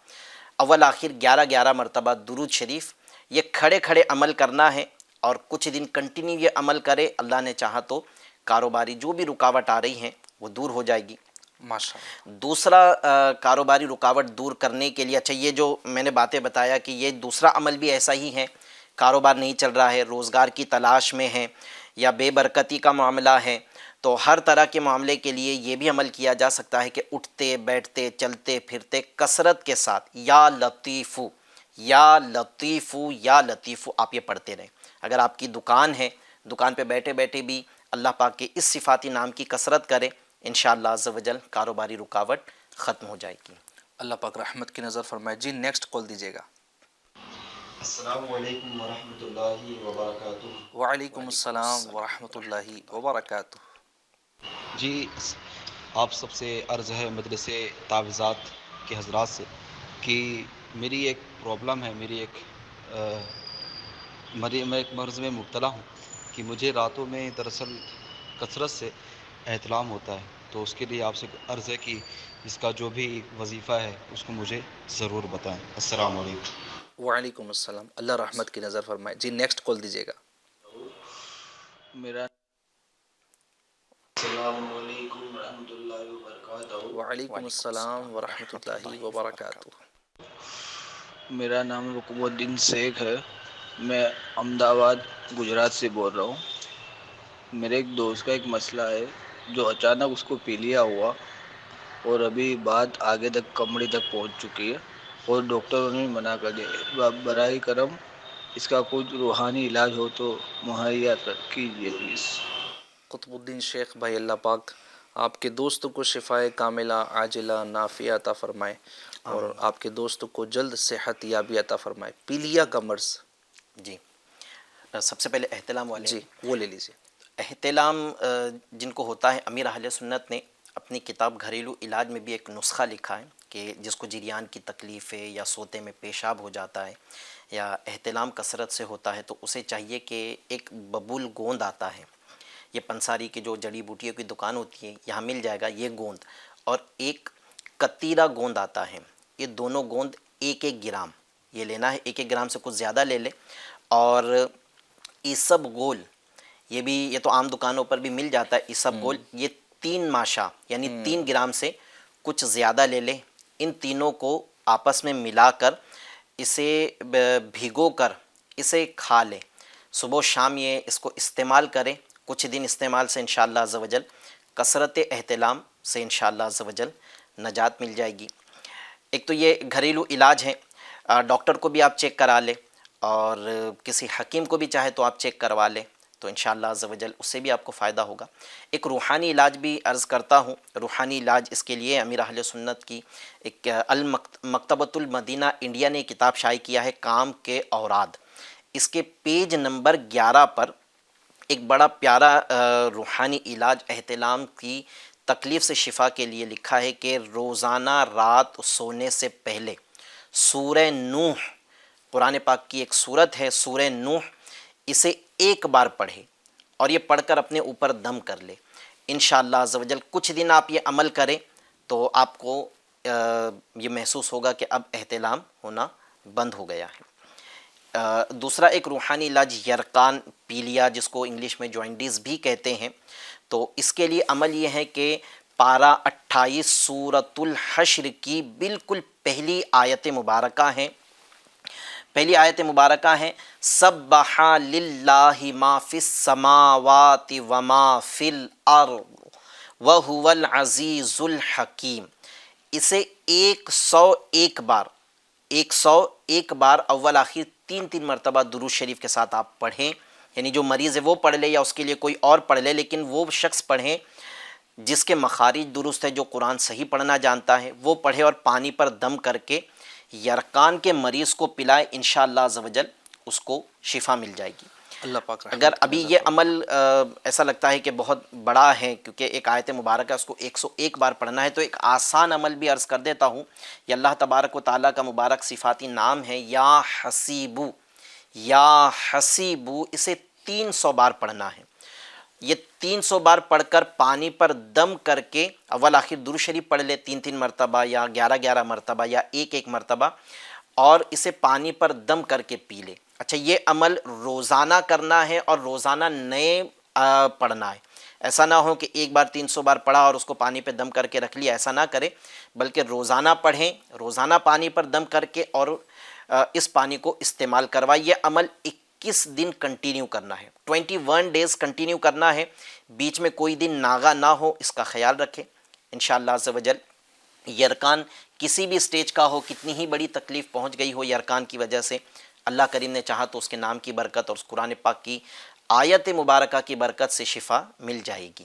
اول آخر 11 مرتبہ درود شریف، یہ کھڑے کھڑے عمل کرنا ہے، اور کچھ دن کنٹینیو یہ عمل کرے، اللہ نے چاہا تو کاروباری جو بھی رکاوٹ آ رہی ہیں وہ دور ہو جائے گی۔ ماشاءاللہ۔ دوسرا کاروباری رکاوٹ دور کرنے کے لیے، اچھا یہ جو میں نے باتیں بتایا کہ یہ دوسرا عمل بھی ایسا ہی ہے، کاروبار نہیں چل رہا ہے، روزگار کی تلاش میں ہے، یا بے برکتی کا معاملہ ہے، تو ہر طرح کے معاملے کے لیے یہ بھی عمل کیا جا سکتا ہے کہ اٹھتے بیٹھتے چلتے پھرتے کثرت کے ساتھ یا لطیفو، یا لطیفو آپ یہ پڑھتے رہیں۔ اگر آپ کی دکان ہے، دکان پہ بیٹھے بیٹھے بھی اللہ پاک کے اس صفاتی نام کی کثرت کرے، انشاءاللہ عز و جل کاروباری رکاوٹ ختم ہو جائے گی۔ اللہ پاک رحمت کی نظر فرمائے۔ جی نیکسٹ کال دیجیے گا۔ السلام علیکم ورحمۃ اللہ وبرکاتہ۔ وعلیکم السلام ورحمۃ اللہ وبرکاتہ۔ جی آپ سب سے عرض ہے مجلس تعویذات کے حضرات سے کہ میری ایک پرابلم ہے، میں ایک مرض میں مبتلا ہوں کہ مجھے راتوں میں دراصل کثرت سے احتلام ہوتا ہے، تو اس کے لیے آپ سے عرض ہے کہ اس کا جو بھی وظیفہ ہے اس کو مجھے ضرور بتائیں۔ السلام علیکم۔ وعلیکم السلام، اللہ رحمت کی نظر فرمائے۔ جی نیکسٹ کال دیجیے گا۔ میرا السلام علیکم ورحمۃ اللہ وبرکاتہ۔ وعلیکم السلام ورحمۃ اللہ وبرکاتہ۔ میرا نام رقب الدین شیخ ہے، میں احمد آباد گجرات سے بول رہا ہوں۔ میرے ایک دوست کا ایک مسئلہ ہے جو اچانک اس کو پیلیا ہوا اور ابھی بات آگے تک کمڑی تک پہنچ چکی ہے اور ڈاکٹروں نے منع کر دیا۔ براہ کرم اس کا کچھ روحانی علاج ہو تو مہیا کیجیے پلیز۔ قطب الدین شیخ بھائی، اللہ پاک آپ کے دوست کو شفائے کاملہ عاجلہ نافعہ عطا فرمائے اور آپ کے دوست کو جلد صحت یابی عطا فرمائے۔ پیلیا کا مرض، جی سب سے پہلے احتلام والے، جی وہ لے لیجیے۔ احتلام جن کو ہوتا ہے، امیر اہل سنت نے اپنی کتاب گھریلو علاج میں بھی ایک نسخہ لکھا ہے کہ جس کو جریان کی تکلیف ہے یا سوتے میں پیشاب ہو جاتا ہے یا احتلام کثرت سے ہوتا ہے، تو اسے چاہیے کہ ایک ببول گوند آتا ہے، یہ پنساری کی جو جڑی بوٹیوں کی دکان ہوتی ہے یہاں مل جائے گا یہ گوند، اور ایک کتیرا گوند آتا ہے، یہ دونوں گوند 1 گرام یہ لینا ہے، 1 گرام سے کچھ زیادہ لے لے، اور ایسب گول، یہ تو عام دکانوں پر بھی مل جاتا ہے ایسب گول، یہ 3 ماشا یعنی 3 گرام سے کچھ زیادہ لے لیں۔ ان تینوں کو آپس میں ملا کر اسے بھگو کر اسے کھا لیں، صبح و شام یہ اس کو استعمال کریں، کچھ دن استعمال سے انشاءاللہ عز و جل کثرت احتلام سے انشاءاللہ عز و جل نجات مل جائے گی۔ ایک تو یہ گھریلو علاج ہے، ڈاکٹر کو بھی آپ چیک کرا لیں اور کسی حکیم کو بھی چاہے تو آپ چیک کروا لیں، تو انشاءاللہ عز و جل اس سے بھی آپ کو فائدہ ہوگا۔ ایک روحانی علاج بھی عرض کرتا ہوں، روحانی علاج اس کے لیے امیر اہل سنت کی ایک مکتبۃ المدینہ انڈیا نے کتاب شائع کیا ہے، کام کے اوراد، اس کے پیج نمبر 11 پر ایک بڑا پیارا روحانی علاج احتلام کی تکلیف سے شفا کے لیے لکھا ہے کہ روزانہ رات سونے سے پہلے سورہ نوح، قرآن پاک کی ایک سورت ہے سورہ نوح، اسے 1 بار پڑھے اور یہ پڑھ کر اپنے اوپر دم کر لے، انشاءاللہ عز و جل کچھ دن آپ یہ عمل کریں تو آپ کو یہ محسوس ہوگا کہ اب احتلام ہونا بند ہو گیا ہے۔ دوسرا ایک روحانی علاج یرقان پیلیا، جس کو انگلش میں جوائنٹیز بھی کہتے ہیں، تو اس کے لیے عمل یہ ہے کہ پارہ 28 سورۃ الحشر کی بالکل پہلی آیت مبارکہ ہیں، پہلی آیت مبارکہ ہے سبح للہ ما فی السماوات وما فی الارض وہو العزیز الحکیم، اسے 101 بار اول آخر 3 مرتبہ درود شریف کے ساتھ آپ پڑھیں، یعنی جو مریض ہے وہ پڑھ لے یا اس کے لیے کوئی اور پڑھ لے، لیکن وہ شخص پڑھیں جس کے مخارج درست ہے، جو قرآن صحیح پڑھنا جانتا ہے، وہ پڑھے اور پانی پر دم کر کے یرقان کے مریض کو پلائے، انشاءاللہ عز و جل اس کو شفا مل جائے گی۔ اللہ پاک رحمت اگر کی ابھی نظر یہ فرمائے۔ عمل ایسا لگتا ہے کہ بہت بڑا ہے کیونکہ ایک آیت مبارکہ اس کو 101 بار پڑھنا ہے، تو ایک آسان عمل بھی عرض کر دیتا ہوں، یہ اللہ تبارک و تعالیٰ کا مبارک صفاتی نام ہے یا حسیبو، اسے 300 بار پڑھنا ہے۔ یہ 300 بار پڑھ کر پانی پر دم کر کے اول آخر درود شریف پڑھ لے 3 مرتبہ یا 11 مرتبہ یا 1 مرتبہ، اور اسے پانی پر دم کر کے پی لے۔ اچھا، یہ عمل روزانہ کرنا ہے اور روزانہ نئے پڑھنا ہے، ایسا نہ ہو کہ ایک بار 300 بار پڑھا اور اس کو پانی پہ دم کر کے رکھ لیا، ایسا نہ کرے، بلکہ روزانہ پڑھیں، روزانہ پانی پر دم کر کے اور اس پانی کو استعمال کروائے۔ یہ عمل 21 دن کنٹینیو کرنا ہے، 21 ڈیز کنٹینیو کرنا ہے، بیچ میں کوئی دن ناغا نہ ہو، اس کا خیال رکھیں، انشاءاللہ عز و جل یرقان کسی بھی سٹیج کا ہو، کتنی ہی بڑی تکلیف پہنچ گئی ہو یہ ارکان کی وجہ سے، اللہ کریم نے چاہا تو اس کے نام کی برکت اور اس قرآن پاک کی آیت مبارکہ کی برکت سے شفا مل جائے گی۔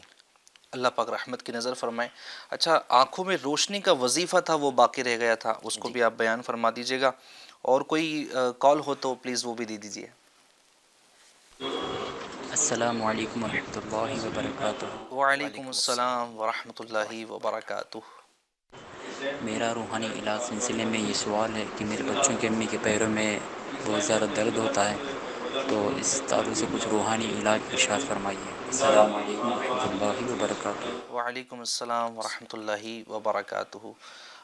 اللہ پاک رحمت کی نظر فرمائے۔ اچھا، آنکھوں میں روشنی کا وظیفہ تھا وہ باقی رہ گیا تھا، اس کو بھی آپ بیان فرما دیجیے گا، اور کوئی کال ہو تو پلیز وہ بھی دے دیجیے۔ السلام علیکم ورحمۃ اللہ وبرکاتہ۔ وعلیکم السلام ورحمۃ اللہ وبرکاتہ۔ میرا روحانی علاج سلسلے میں یہ سوال ہے کہ میرے بچوں کی امی کے پیروں میں بہت زیادہ درد ہوتا ہے، تو اس تعلق سے کچھ روحانی علاج ارشاد فرمائیے۔ السلام علیکم ورحمۃ اللہ وبرکاتہ۔ وعلیکم السلام ورحمۃ اللہ وبرکاتہ۔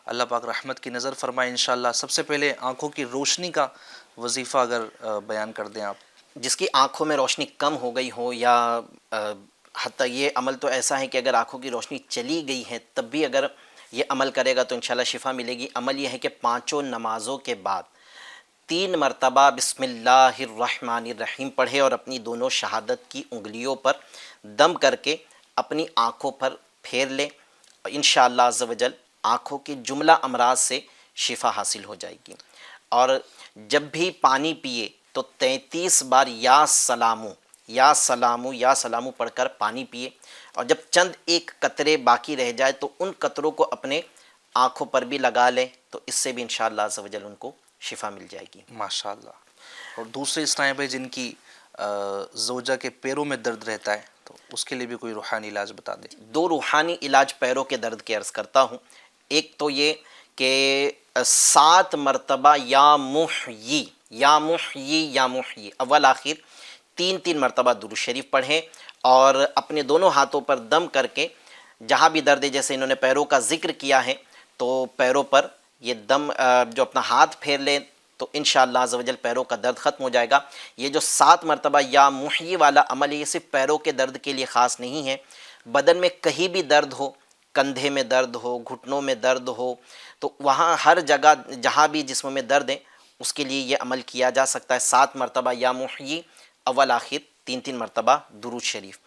اللہ پاک رحمت کی نظر فرمائے انشاءاللہ۔ سب سے پہلے آنکھوں کی روشنی کا وظیفہ اگر بیان کر دیں آپ۔ جس کی آنکھوں میں روشنی کم ہو گئی ہو، یا حتیٰ یہ عمل تو ایسا ہے کہ اگر آنکھوں کی روشنی چلی گئی ہے تب بھی اگر یہ عمل کرے گا تو انشاءاللہ شفا ملے گی۔ عمل یہ ہے کہ 5 نمازوں کے بعد 3 مرتبہ بسم اللہ الرحمن الرحیم پڑھے اور اپنی دونوں شہادت کی انگلیوں پر دم کر کے اپنی آنکھوں پر پھیر لے، اور انشاءاللہ عز و جل آنکھوں کے جملہ امراض سے شفا حاصل ہو جائے گی۔ اور جب بھی پانی پیے تو 33 بار یا سلامو یا سلامو یا سلامو پڑھ کر پانی پیے، اور جب چند ایک قطرے باقی رہ جائے تو ان قطروں کو اپنے آنکھوں پر بھی لگا لیں، تو اس سے بھی انشاءاللہ عز و جل ان کو شفا مل جائے گی۔ ماشاءاللہ۔ اور دوسرے اسلام بھائی جن کی زوجہ کے پیروں میں درد رہتا ہے تو اس کے لیے بھی کوئی روحانی علاج بتا دیں۔ 2 روحانی علاج پیروں کے درد کے عرض کرتا ہوں۔ ایک تو یہ کہ 7 مرتبہ یا محیی یا محیی یا محیی اول آخر 3 مرتبہ درود شریف پڑھیں، اور اپنے دونوں ہاتھوں پر دم کر کے جہاں بھی درد ہے، جیسے انہوں نے پیروں کا ذکر کیا ہے تو پیروں پر یہ دم جو اپنا ہاتھ پھیر لیں تو انشاءاللہ عز و جل پیروں کا درد ختم ہو جائے گا۔ یہ جو 7 مرتبہ یا محیی والا عمل ہے یہ صرف پیروں کے درد کے لیے خاص نہیں ہے، بدن میں کہیں بھی درد ہو، کندھے میں درد ہو، گھٹنوں میں درد ہو، تو وہاں ہر جگہ جہاں بھی جسم میں درد ہے اس کے لیے یہ عمل کیا جا سکتا ہے۔ 7 مرتبہ یا محیی اول آخر 3 مرتبہ درود شریف۔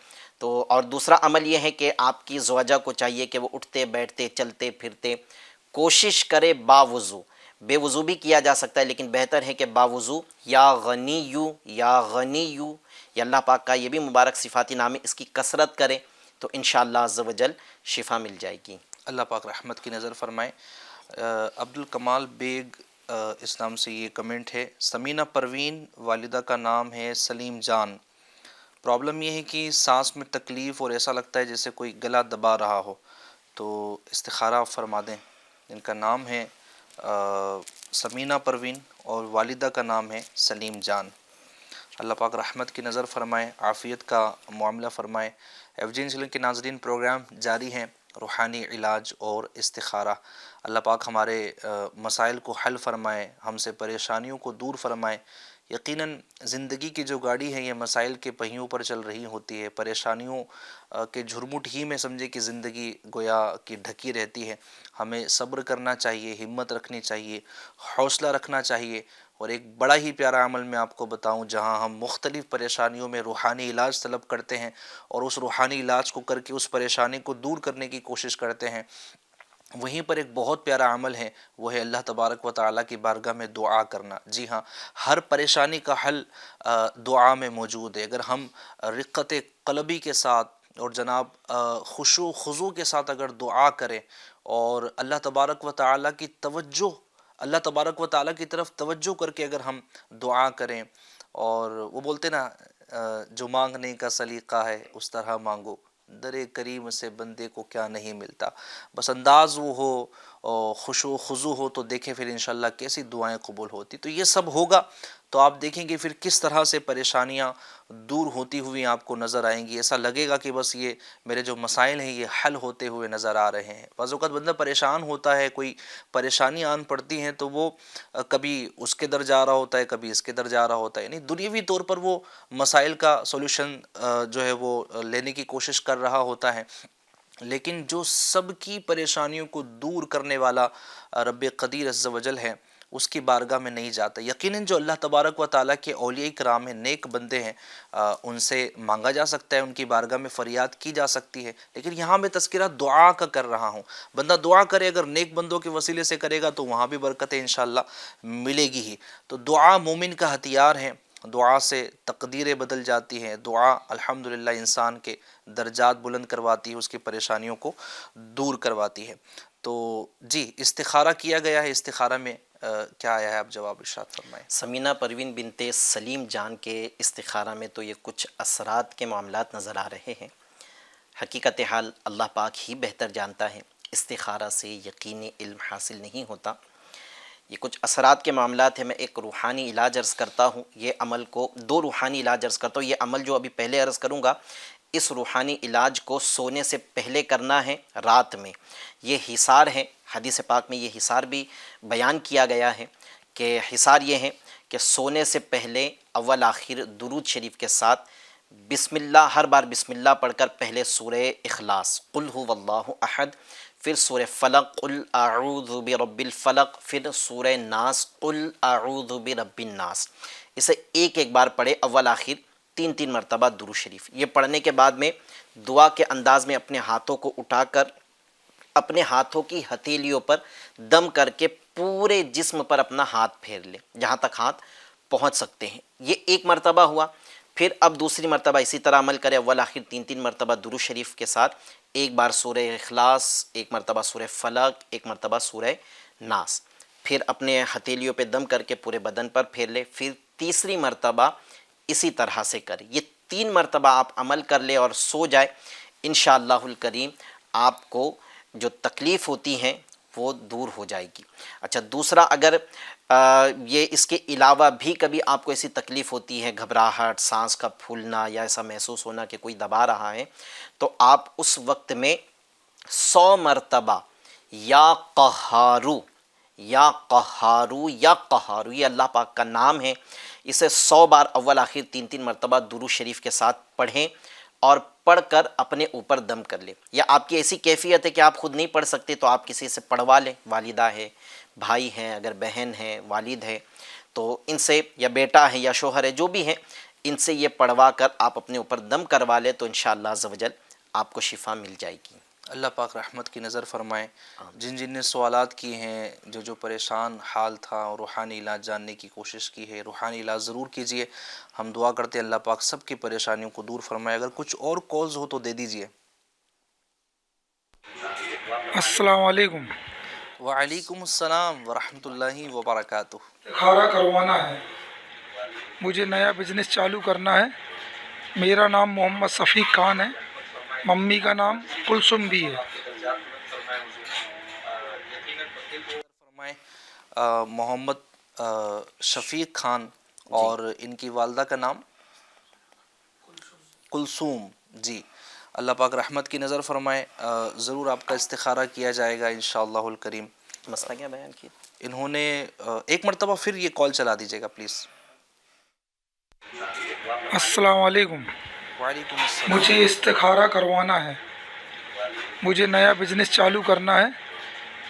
تو اور دوسرا عمل یہ ہے کہ آپ کی زوجہ کو چاہیے کہ وہ اٹھتے بیٹھتے چلتے پھرتے کوشش کرے باوضو، بے وضو بھی کیا جا سکتا ہے لیکن بہتر ہے کہ باوضو یا غنیو یا غنیو، یا اللہ پاک کا یہ بھی مبارک صفاتی نام ہے، اس کی کثرت کرے تو انشاءاللہ عز و جل شفا مل جائے گی۔ اللہ پاک رحمت کی نظر فرمائے۔ عبدالکمال بیگ اسلام سے یہ کمنٹ ہے، سمینہ پروین والدہ کا نام ہے سلیم جان، پرابلم یہ ہے کہ سانس میں تکلیف اور ایسا لگتا ہے جیسے کوئی گلا دبا رہا ہو، تو استخارہ آپ فرما دیں۔ ان کا نام ہے سمینہ پروین اور والدہ کا نام ہے سلیم جان۔ اللہ پاک رحمت کی نظر فرمائے، عافیت کا معاملہ فرمائے۔ ایف جی چینل کے ناظرین، پروگرام جاری ہیں روحانی علاج اور استخارہ۔ اللہ پاک ہمارے مسائل کو حل فرمائے، ہم سے پریشانیوں کو دور فرمائے۔ یقیناً زندگی کی جو گاڑی ہے یہ مسائل کے پہیوں پر چل رہی ہوتی ہے، پریشانیوں کے جھرمٹ ہی میں سمجھے کہ زندگی گویا کہ ڈھکی رہتی ہے۔ ہمیں صبر کرنا چاہیے، ہمت رکھنی چاہیے، حوصلہ رکھنا چاہیے۔ اور ایک بڑا ہی پیارا عمل میں آپ کو بتاؤں، جہاں ہم مختلف پریشانیوں میں روحانی علاج طلب کرتے ہیں اور اس روحانی علاج کو کر کے اس پریشانی کو دور کرنے کی کوشش کرتے ہیں، وہیں پر ایک بہت پیارا عمل ہے، وہ ہے اللہ تبارک و تعالیٰ کی بارگاہ میں دعا کرنا۔ جی ہاں، ہر پریشانی کا حل دعا میں موجود ہے۔ اگر ہم رقت قلبی کے ساتھ اور جناب خشوع خضوع کے ساتھ اگر دعا کریں اور اللہ تبارک و تعالیٰ کی توجہ، اللہ تبارک و تعالیٰ کی طرف توجہ کر کے اگر ہم دعا کریں، اور وہ بولتے نا جو مانگنے کا سلیقہ ہے اس طرح مانگو، در کریم سے بندے کو کیا نہیں ملتا، بس انداز وہ ہو اور خشوع خضوع ہو تو دیکھیں پھر انشاءاللہ کیسی دعائیں قبول ہوتی۔ تو یہ سب ہوگا تو آپ دیکھیں گے پھر کس طرح سے پریشانیاں دور ہوتی ہوئی آپ کو نظر آئیں گی۔ ایسا لگے گا کہ بس یہ میرے جو مسائل ہیں یہ حل ہوتے ہوئے نظر آ رہے ہیں۔ بعض اوقات بندہ پریشان ہوتا ہے، کوئی پریشانی آن پڑتی ہیں تو وہ کبھی اس کے در جا رہا ہوتا ہے، کبھی اس کے در جا رہا ہوتا ہے، یعنی دنیاوی طور پر وہ مسائل کا سولوشن جو ہے وہ لینے کی کوشش کر رہا ہوتا ہے، لیکن جو سب کی پریشانیوں کو دور کرنے والا رب قدیر عز و جل ہے اس کی بارگاہ میں نہیں جاتا۔ یقیناً جو اللہ تبارک و تعالیٰ کے اولیاء کرام ہیں، نیک بندے ہیں، ان سے مانگا جا سکتا ہے، ان کی بارگاہ میں فریاد کی جا سکتی ہے، لیکن یہاں میں تذکرہ دعا کا کر رہا ہوں۔ بندہ دعا کرے، اگر نیک بندوں کے وسیلے سے کرے گا تو وہاں بھی برکتیں انشاءاللہ ملے گی ہی۔ تو دعا مومن کا ہتھیار ہے، دعا سے تقدیریں بدل جاتی ہیں، دعا الحمدللہ انسان کے درجات بلند کرواتی ہے، اس کی پریشانیوں کو دور کرواتی ہے۔ تو جی استخارہ کیا گیا ہے، استخارہ میں کیا آیا ہے، آپ جواب ارشاد فرمائیں۔ سمینہ پروین بنت سلیم جان کے استخارہ میں تو یہ کچھ اثرات کے معاملات نظر آ رہے ہیں۔ حقیقت حال اللہ پاک ہی بہتر جانتا ہے، استخارہ سے یقینی علم حاصل نہیں ہوتا۔ یہ کچھ اثرات کے معاملات ہیں۔ میں ایک روحانی علاج عرض کرتا ہوں، یہ عمل کو دو روحانی علاج عرض کرتا ہوں۔ یہ عمل جو ابھی پہلے عرض کروں گا، اس روحانی علاج کو سونے سے پہلے کرنا ہے، رات میں۔ یہ حصار ہے، حدیث پاک میں یہ حصار بھی بیان کیا گیا ہے کہ حصار یہ ہے کہ سونے سے پہلے اول آخر درود شریف کے ساتھ بسم اللہ، ہر بار بسم اللہ پڑھ کر پہلے سورہ اخلاص قل هو اللہ احد، پھر سورہ فلق قل اعوذ برب الفلق، پھر سورہ ناس قل اعوذ برب الناس، اسے ایک ایک بار پڑھے، اول آخر 3 مرتبہ درود شریف۔ یہ پڑھنے کے بعد میں دعا کے انداز میں اپنے ہاتھوں کو اٹھا کر اپنے ہاتھوں کی ہتھیلیوں پر دم کر کے پورے جسم پر اپنا ہاتھ پھیر لے جہاں تک ہاتھ پہنچ سکتے ہیں۔ یہ ایک مرتبہ ہوا۔ پھر اب دوسری مرتبہ اسی طرح عمل کرے، اول آخر 3 مرتبہ درود شریف کے ساتھ، ایک بار سورہ اخلاص، ایک مرتبہ سورہ فلق، ایک مرتبہ سورہ ناس، پھر اپنے ہتھیلیوں پہ دم کر کے پورے بدن پر پھیر لے، پھر تیسری مرتبہ اسی طرح سے کرے۔ یہ 3 مرتبہ آپ عمل کر لے اور سو جائے، انشاءاللہ الکریم آپ کو جو تکلیف ہوتی ہیں وہ دور ہو جائے گی۔ اچھا، دوسرا، اگر یہ اس کے علاوہ بھی کبھی آپ کو ایسی تکلیف ہوتی ہے، گھبراہٹ، سانس کا پھولنا یا ایسا محسوس ہونا کہ کوئی دبا رہا ہے، تو آپ اس وقت میں 100 مرتبہ یا قہارو یا قہارو یا قہارو، یہ اللہ پاک کا نام ہے، اسے 100 بار اول آخر 3 مرتبہ درود شریف کے ساتھ پڑھیں اور پڑھ کر اپنے اوپر دم کر لیں۔ یا آپ کی ایسی کیفیت ہے کہ آپ خود نہیں پڑھ سکتے تو آپ کسی سے پڑھوا لیں، والدہ ہے، بھائی ہیں، اگر بہن ہے، والد ہے، تو ان سے، یا بیٹا ہے یا شوہر ہے، جو بھی ہیں، ان سے یہ پڑھوا کر آپ اپنے اوپر دم کروا لیں تو انشاءاللہ عز و جل آپ کو شفا مل جائے گی۔ اللہ پاک رحمت کی نظر فرمائے۔ جن نے سوالات کیے ہیں، جو پریشان حال تھا اور روحانی علاج جاننے کی کوشش کی ہے، روحانی علاج ضرور کیجئے۔ ہم دعا کرتے ہیں اللہ پاک سب کی پریشانیوں کو دور فرمائے۔ اگر کچھ اور کالز ہو تو دے دیجئے۔ السلام علیکم۔ وعلیکم السلام ورحمۃ اللہ وبرکاتہ۔ استخارہ کروانا ہے، مجھے نیا بزنس چالو کرنا ہے۔ میرا نام محمد شفیق خان ہے، ممی کا نام کلثوم بھی ہے۔ فرمائے محمد شفیق خان اور ان کی والدہ کا نام کلثوم، جی اللہ پاک رحمت کی نظر فرمائے۔ ضرور آپ کا استخارہ کیا جائے گا انشاءاللہ الکریم۔ مسئلہ کیا بیان کیا؟ انہوں نے ایک مرتبہ پھر یہ کال چلا دیجیے گا پلیز۔ السلام علیکم، وعلیکم السلام۔ مجھے استخارہ کروانا ہے، مجھے نیا بزنس چالو کرنا ہے۔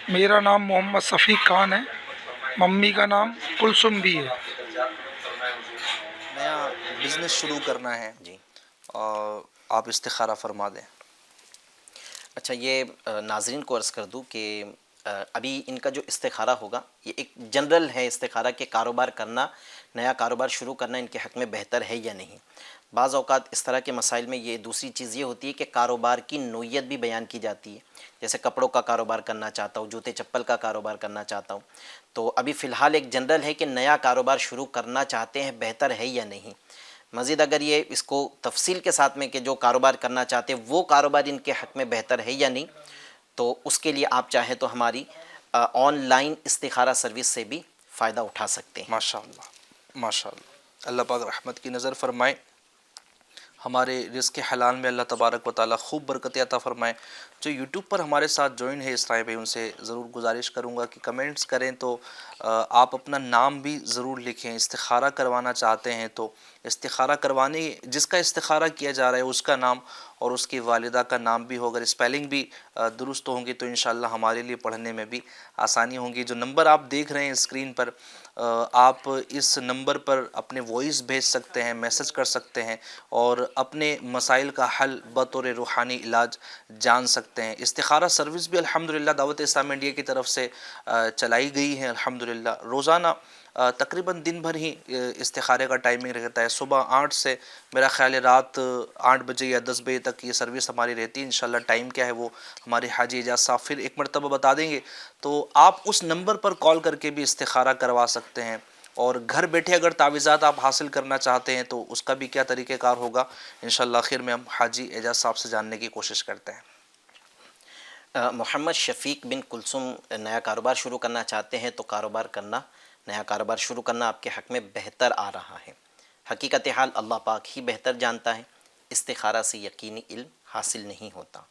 میرا نام محمد شفیق خان ہے، ممی کا نام کلثوم بھی ہے۔ نیا بزنس شروع کرنا ہے جی، آپ استخارہ فرما دیں۔ اچھا، یہ ناظرین کو عرض کر دوں کہ ابھی ان کا جو استخارہ ہوگا یہ ایک جنرل ہے استخارہ، کہ کاروبار کرنا، نیا کاروبار شروع کرنا ان کے حق میں بہتر ہے یا نہیں۔ بعض اوقات اس طرح کے مسائل میں یہ دوسری چیز یہ ہوتی ہے کہ کاروبار کی نوعیت بھی بیان کی جاتی ہے، جیسے کپڑوں کا کاروبار کرنا چاہتا ہوں، جوتے چپل کا کاروبار کرنا چاہتا ہوں، تو ابھی فی الحال ایک جنرل ہے کہ نیا کاروبار شروع کرنا چاہتے ہیں، بہتر ہے یا نہیں۔ مزید اگر یہ اس کو تفصیل کے ساتھ میں کہ جو کاروبار کرنا چاہتے ہیں وہ کاروبار ان کے حق میں بہتر ہے یا نہیں، تو اس کے لیے آپ چاہیں تو ہماری آن لائن استخارہ سروس سے بھی فائدہ اٹھا سکتے ہیں۔ ماشاءاللہ ماشاءاللہ، اللہ پاک رحمت کی نظر فرمائے، ہمارے رزق حلال میں اللہ تبارک و تعالیٰ خوب برکت عطا فرمائے۔ جو یوٹیوب پر ہمارے ساتھ جوائن ہے اسرائیل بھائی، ان سے ضرور گزارش کروں گا کہ کمنٹس کریں تو آپ اپنا نام بھی ضرور لکھیں. استخارہ کروانا چاہتے ہیں تو استخارہ کروانے جس کا استخارہ کیا جا رہا ہے اس کا نام اور اس کی والدہ کا نام بھی ہو، اگر اسپیلنگ بھی درست ہوں گی تو انشاءاللہ ہمارے لیے پڑھنے میں بھی آسانی ہوں گی. جو نمبر آپ دیکھ رہے ہیں اسکرین پر، آپ اس نمبر پر اپنے وائس بھیج سکتے ہیں، میسج کر سکتے ہیں اور اپنے مسائل کا حل بطور روحانی علاج جان سکتے ہیں. استخارہ سروس بھی الحمدللہ دعوت اسلامی انڈیا کی طرف سے چلائی گئی ہے الحمدللہ. روزانہ تقریباً دن بھر ہی استخارے کا ٹائمنگ رہتا ہے. صبح 8 سے میرا خیال ہے رات 8 بجے یا 10 بجے تک یہ سروس ہماری رہتی ہے. انشاءاللہ ٹائم کیا ہے وہ ہمارے حاجی اعجاز صاحب پھر ایک مرتبہ بتا دیں گے. تو آپ اس نمبر پر کال کر کے بھی استخارہ کروا سکتے ہیں، اور گھر بیٹھے اگر تعویذات آپ حاصل کرنا چاہتے ہیں تو اس کا بھی کیا طریقہ کار ہوگا انشاءاللہ آخر میں ہم حاجی اعجاز صاحب سے جاننے کی کوشش کرتے ہیں. محمد شفیق بن کلثوم نیا کاروبار شروع کرنا چاہتے ہیں تو نیا کاروبار شروع کرنا آپ کے حق میں بہتر آ رہا ہے. حقیقت حال اللہ پاک ہی بہتر جانتا ہے، استخارہ سے یقینی علم حاصل نہیں ہوتا.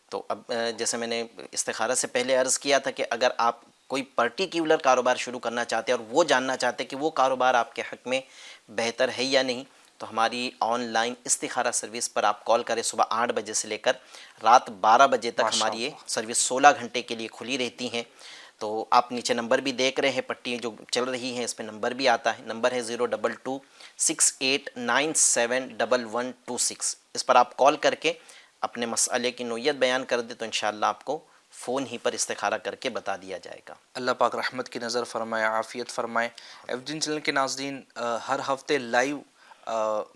تو اب جیسے میں نے استخارہ سے پہلے عرض کیا تھا کہ اگر آپ کوئی پرٹیکیولر کاروبار شروع کرنا چاہتے ہیں اور وہ جاننا چاہتے ہیں کہ وہ کاروبار آپ کے حق میں بہتر ہے یا نہیں، تو ہماری آن لائن استخارہ سروس پر آپ کال کریں. صبح 8 بجے سے لے کر رات 12 بجے تک ہماری یہ سروس 16 گھنٹے کے لیے کھلی رہتی ہیں. تو آپ نیچے نمبر بھی دیکھ رہے ہیں، پٹی جو چل رہی ہیں اس پہ نمبر بھی آتا ہے. نمبر ہے 02268971126. اس پر آپ کال کر کے اپنے مسئلے کی نوعیت بیان کر دیں تو انشاءاللہ آپ کو فون ہی پر استخارہ کر کے بتا دیا جائے گا. اللہ پاک رحمت کی نظر فرمائے، عافیت فرمائے. ایف جی چینل کے ناظرین، ہر ہفتے لائیو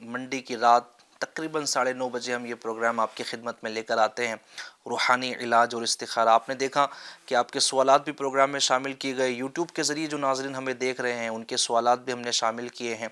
منڈے کی رات تقریباً 9:30 بجے ہم یہ پروگرام آپ کی خدمت میں لے کر آتے ہیں، روحانی علاج اور استخارہ. آپ نے دیکھا کہ آپ کے سوالات بھی پروگرام میں شامل کیے گئے. یوٹیوب کے ذریعے جو ناظرین ہمیں دیکھ رہے ہیں ان کے سوالات بھی ہم نے شامل کیے ہیں.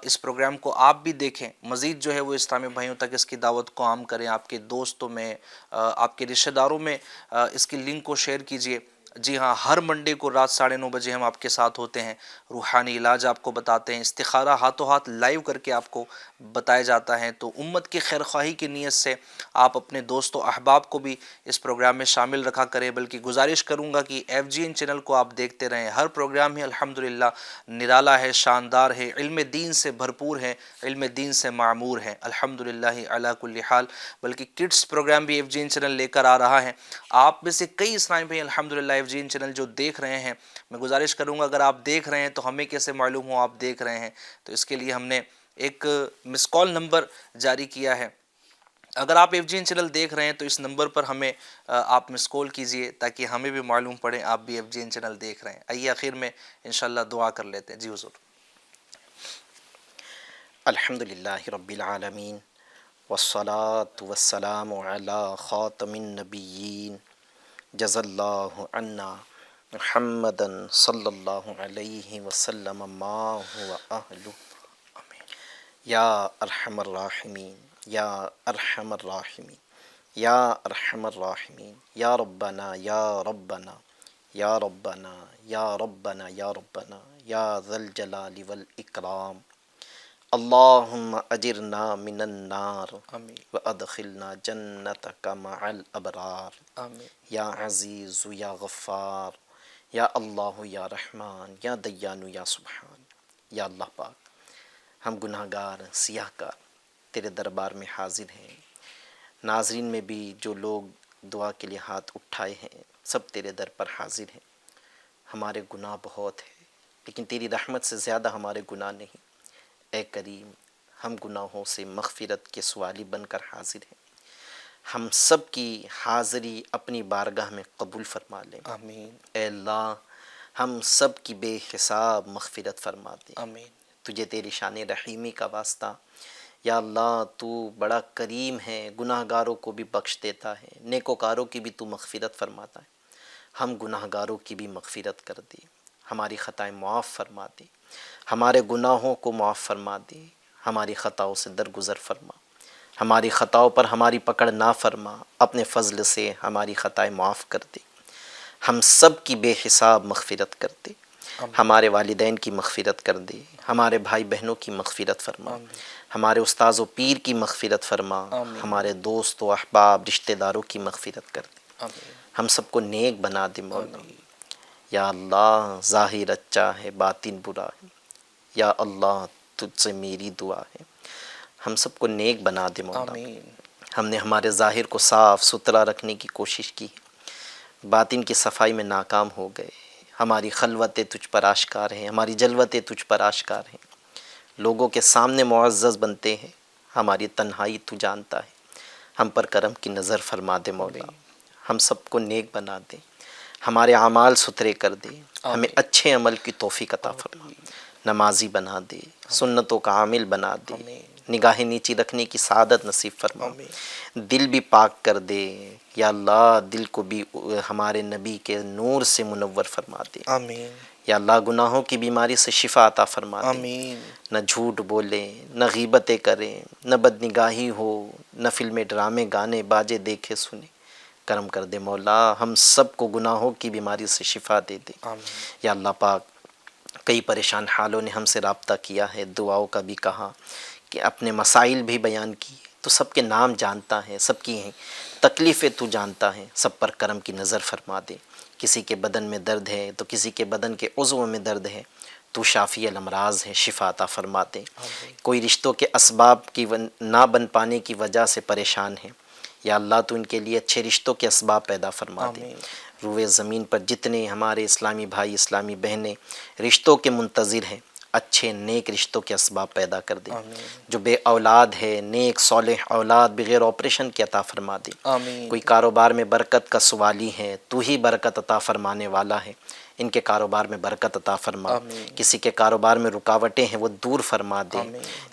اس پروگرام کو آپ بھی دیکھیں، مزید جو ہے وہ اسلامی بھائیوں تک اس کی دعوت کو عام کریں. آپ کے دوستوں میں، آپ کے رشتہ داروں میں اس کی لنک کو شیئر کیجئے. جی ہاں، ہر منڈے کو رات 9:30 بجے ہم آپ کے ساتھ ہوتے ہیں، روحانی علاج آپ کو بتاتے ہیں، استخارہ ہاتھوں ہاتھ لائیو کر کے آپ کو بتایا جاتا ہے. تو امت کی خیرخواہی کی نیت سے آپ اپنے دوست و احباب کو بھی اس پروگرام میں شامل رکھا کریں. بلکہ گزارش کروں گا کہ ایف جی این چینل کو آپ دیکھتے رہیں. ہر پروگرام ہی الحمدللہ نرالا ہے، شاندار ہے، علم دین سے بھرپور ہے، علم دین سے معمور ہے الحمدللہ علی کل حال. بلکہ کڈس پروگرام بھی ایف جی این چینل لے کر آ رہا ہے. آپ میں سے کئی اسلامی بھائی الحمدللہ ایف جی این چینل جو دیکھ رہے ہیں، میں گزارش کروں گا اگر آپ دیکھ رہے ہیں تو ہمیں کیسے معلوم ہو آپ دیکھ رہے ہیں. تو اس کے لیے ہم نے ایک مس کال نمبر جاری کیا ہے. اگر آپ ایف جی این چینل دیکھ رہے ہیں تو اس نمبر پر ہمیں آپ مس کال کیجئے تاکہ ہمیں بھی معلوم پڑے آپ بھی ایف جی این چینل دیکھ رہے ہیں. آئیے آخر میں انشاءاللہ دعا کر لیتے ہیں. جی حضور. الحمدللہ رب العالمین والصلاة والسلام علی خاتم النبیین جزا اللہ عنا محمدا صلی اللہ علیہ وسلم ما هو اہلہ. یا ارحم الراحمین، یا ارحم الراحمین، یا ارحم الراحمین، یا ربنا یا ربنا یا ربنا یا ربنا یا ربنا یا ذا الجلال والاکرام. اللہم اجرنا من النار وادخلنا جنتک مع الابرار. یا عزیز یا غفار یا اللہ یا رحمان یا دیان یا سبحان. یا اللہ پاک، ہم گناہ گار سیاہ کار تیرے دربار میں حاضر ہیں. ناظرین میں بھی جو لوگ دعا کے لیے ہاتھ اٹھائے ہیں سب تیرے در پر حاضر ہیں. ہمارے گناہ بہت ہیں لیکن تیری رحمت سے زیادہ ہمارے گناہ نہیں. اے کریم، ہم گناہوں سے مغفرت کے سوالی بن کر حاضر ہیں. ہم سب کی حاضری اپنی بارگاہ میں قبول فرما لیں. آمین. اے اللہ، ہم سب کی بے حساب مغفرت فرما دے. آمین. تجھے تیری شان رحیمی کا واسطہ یا اللہ، تو بڑا کریم ہے، گناہ گاروں کو بھی بخش دیتا ہے، نیکوکاروں کی بھی تو مغفرت فرماتا ہے. ہم گناہ گاروں کی بھی مغفرت کر دے، ہماری خطائیں معاف فرما دے، ہمارے گناہوں کو معاف فرما دے، ہماری خطاؤں سے درگزر فرما، ہماری خطاؤں پر ہماری پکڑ نہ فرما، اپنے فضل سے ہماری خطائیں معاف کر دے، ہم سب کی بے حساب مغفرت کر دے. ہمارے والدین کی مغفرت کر دے، ہمارے بھائی بہنوں کی مغفرت فرما، ہمارے استاذ و پیر کی مغفرت فرما، ہمارے دوست و احباب رشتہ داروں کی مغفرت کر دے، ہم سب کو نیک بنا دے مولا۔ یا اللہ ظاہر اچھا ہے باطن برا ہے، یا اللہ تجھ سے میری دعا ہے، ہم سب کو نیک بنا دے مولا۔ ہم نے ہمارے ظاہر کو صاف ستھرا رکھنے کی کوشش کی، باطن کی صفائی میں ناکام ہو گئے، ہماری خلوتیں تجھ پر آشکار ہیں، ہماری جلوتیں تجھ پر آشکار ہیں، لوگوں کے سامنے معزز بنتے ہیں، ہماری تنہائی تو جانتا ہے، ہم پر کرم کی نظر فرما دے مولا، ہم سب کو نیک بنا دے، ہمارے اعمال ستھرے کر دے، ہمیں اچھے عمل کی توفیق عطا فرما، نمازی بنا دے، سنتوں کا عامل بنا دے، نگاہ نیچی رکھنے کی سعادت نصیب فرما، دل بھی پاک کر دے، یا اللہ دل کو بھی ہمارے نبی کے نور سے منور فرما دے، یا اللہ گناہوں کی بیماری سے شفا عطا فرما دے، نہ جھوٹ بولے، نہ غیبتیں کریں، نہ بد نگاہی ہو، نہ فلمیں ڈرامے گانے باجے دیکھے سنے، کرم کر دے مولا، ہم سب کو گناہوں کی بیماری سے شفا دے دے، یا اللہ پاک کئی پریشان حالوں نے ہم سے رابطہ کیا ہے، دعاؤں کا بھی کہا کہ اپنے مسائل بھی بیان کیے، تو سب کے نام جانتا ہے، سب کی ہیں تکلیفیں تو جانتا ہے، سب پر کرم کی نظر فرما دے، کسی کے بدن میں درد ہے تو کسی کے بدن کے عضو میں درد ہے، تو شافی الامراض ہے، شفا عطا فرما دے، کوئی رشتوں کے اسباب کی نہ بن پانے کی وجہ سے پریشان ہے، یا اللہ تو ان کے لیے اچھے رشتوں کے اسباب پیدا فرما دے، روئے زمین پر جتنے ہمارے اسلامی بھائی اسلامی بہنیں رشتوں کے منتظر ہیں، اچھے نیک رشتوں کے اسباب پیدا کر دے، جو بے اولاد ہے نیک صالح اولاد بغیر آپریشن کے عطا فرما دے، کوئی کاروبار میں برکت کا سوالی ہے، تو ہی برکت عطا فرمانے والا ہے، ان کے کاروبار میں برکت عطا فرما، کسی کے کاروبار میں رکاوٹیں ہیں وہ دور فرما دے،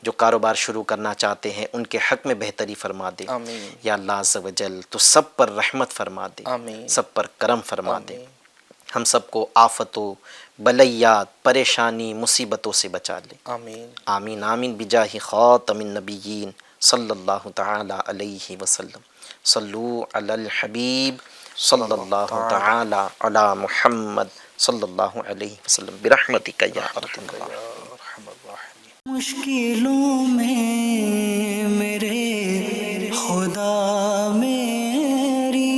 جو کاروبار شروع کرنا چاہتے ہیں ان کے حق میں بہتری فرما دے، یا اللہ عز و جل تو سب پر رحمت فرما دے، سب پر کرم فرما دے، ہم سب کو آفتوں بلیات پریشانی مصیبتوں سے بچا لے، آمین آمین بجاہ خاتم النبیین صلی اللہ تعالی علیہ وسلم، صلو علی الحبیب صلی اللہ تعالی علی محمد صلی اللہ علیہ وسلم برحمتک یا ارحم الراحمین۔ مشکلوں میں میرے خدا میری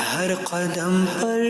ہر قدم پر